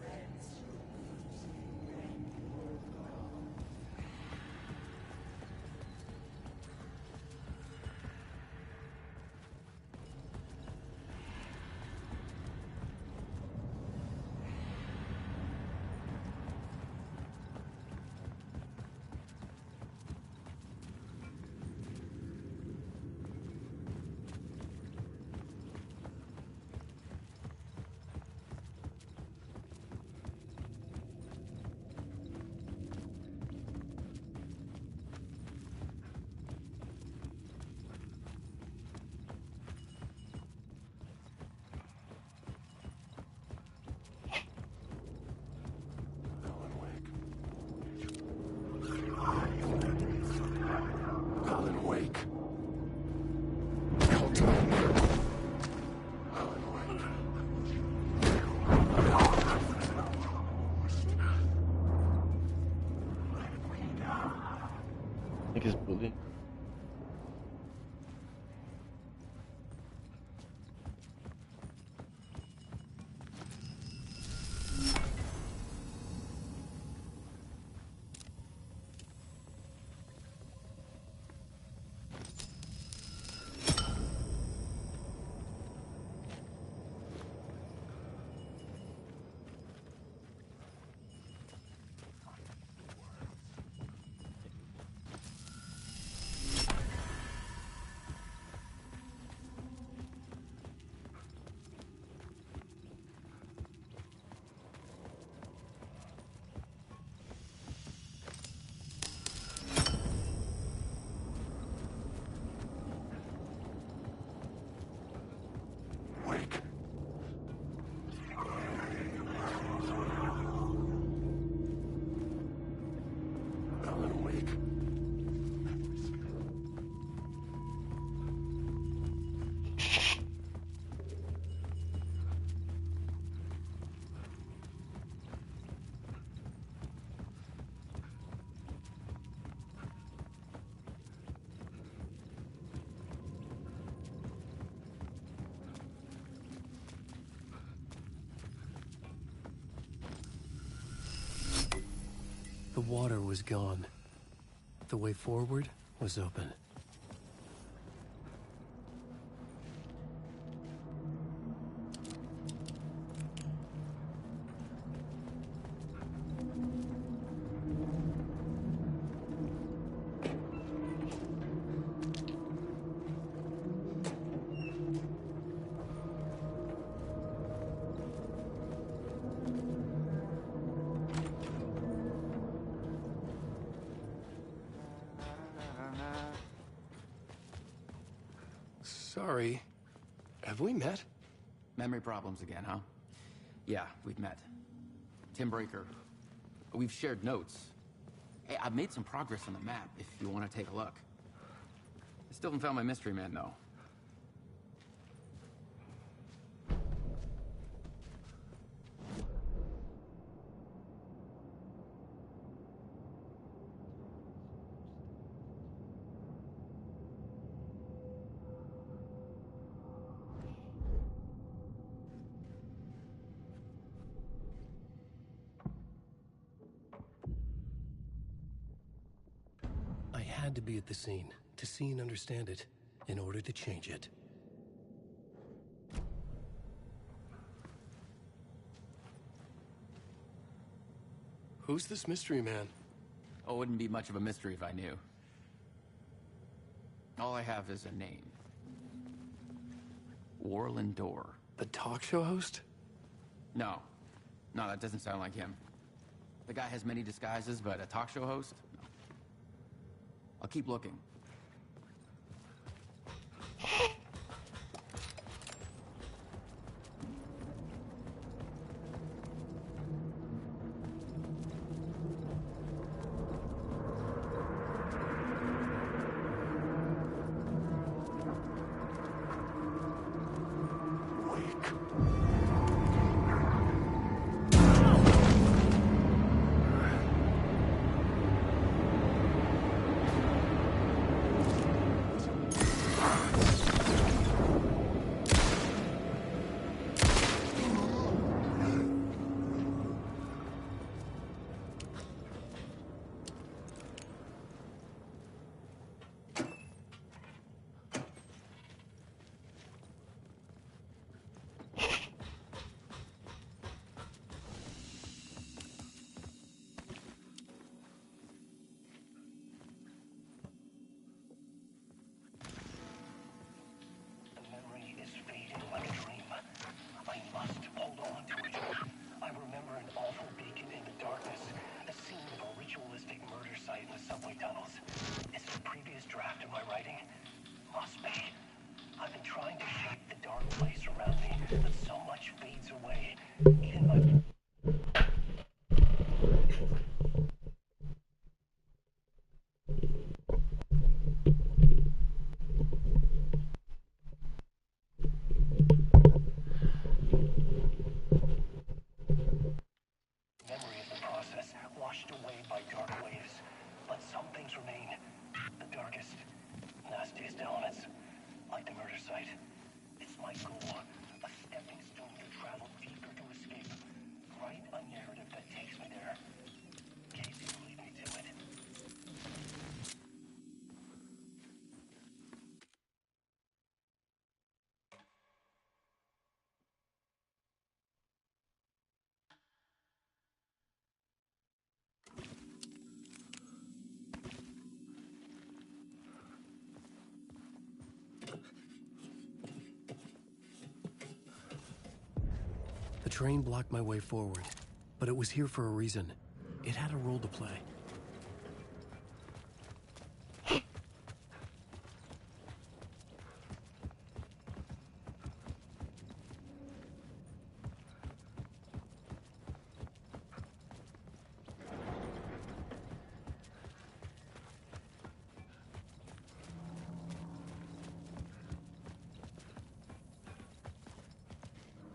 Alan Wake. I think he's bullying. The water was gone. The way forward was open. Sorry. Have we met? Memory problems again, huh? Yeah, we've met. Tim Breaker. We've shared notes. Hey, I've made some progress on the map, if you want to take a look. I still haven't found my mystery man, though. I had to be at the scene, to see and understand it, in order to change it. Who's this mystery man? Oh, it wouldn't be much of a mystery if I knew. All I have is a name. Warland Dorr. The talk show host? No. No, that doesn't sound like him. The guy has many disguises, but a talk show host? No. I'll keep looking. train blocked my way forward, but it was here for a reason. It had a role to play.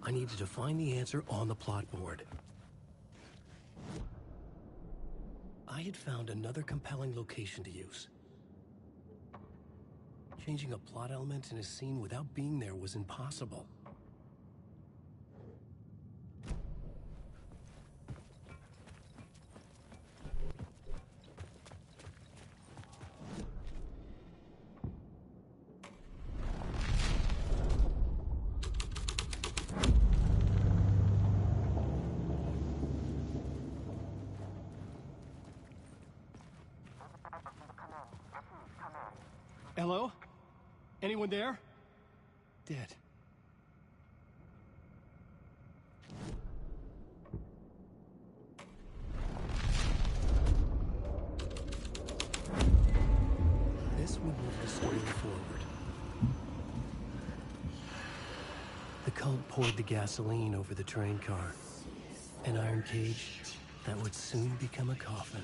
I needed to find the answer on the plot board. I had found another compelling location to use. Changing a plot element in a scene without being there was impossible. Hello? Anyone there? Dead. This will move the story forward. The cult poured the gasoline over the train car. An iron cage that would soon become a coffin.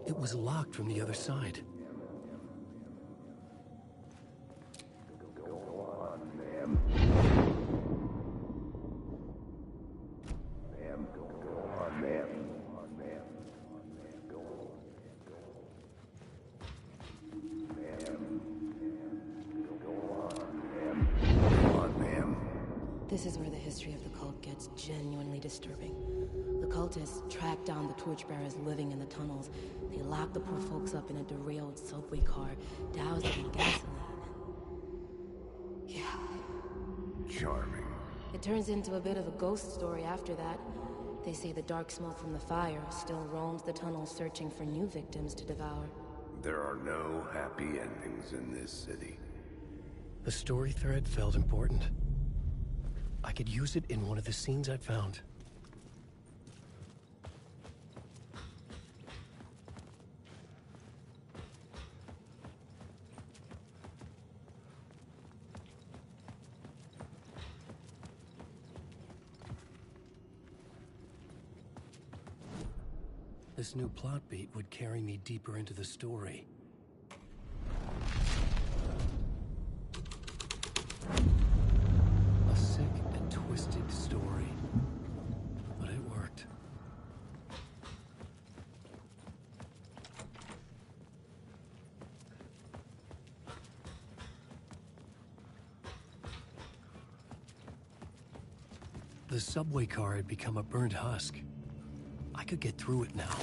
It was locked from the other side. This is where the history of the cult gets genuinely disturbing. The cultists tracked down the torchbearers living in the tunnels. They locked the poor folks up in a derailed subway car, doused it in gasoline. Yeah. Charming. It turns into a bit of a ghost story after that. They say the dark smoke from the fire still roams the tunnels searching for new victims to devour. There are no happy endings in this city. The story thread felt important. I could use it in one of the scenes I'd found. This new plot beat would carry me deeper into the story. A sick and twisted story, but it worked. The subway car had become a burnt husk. I could get through it now.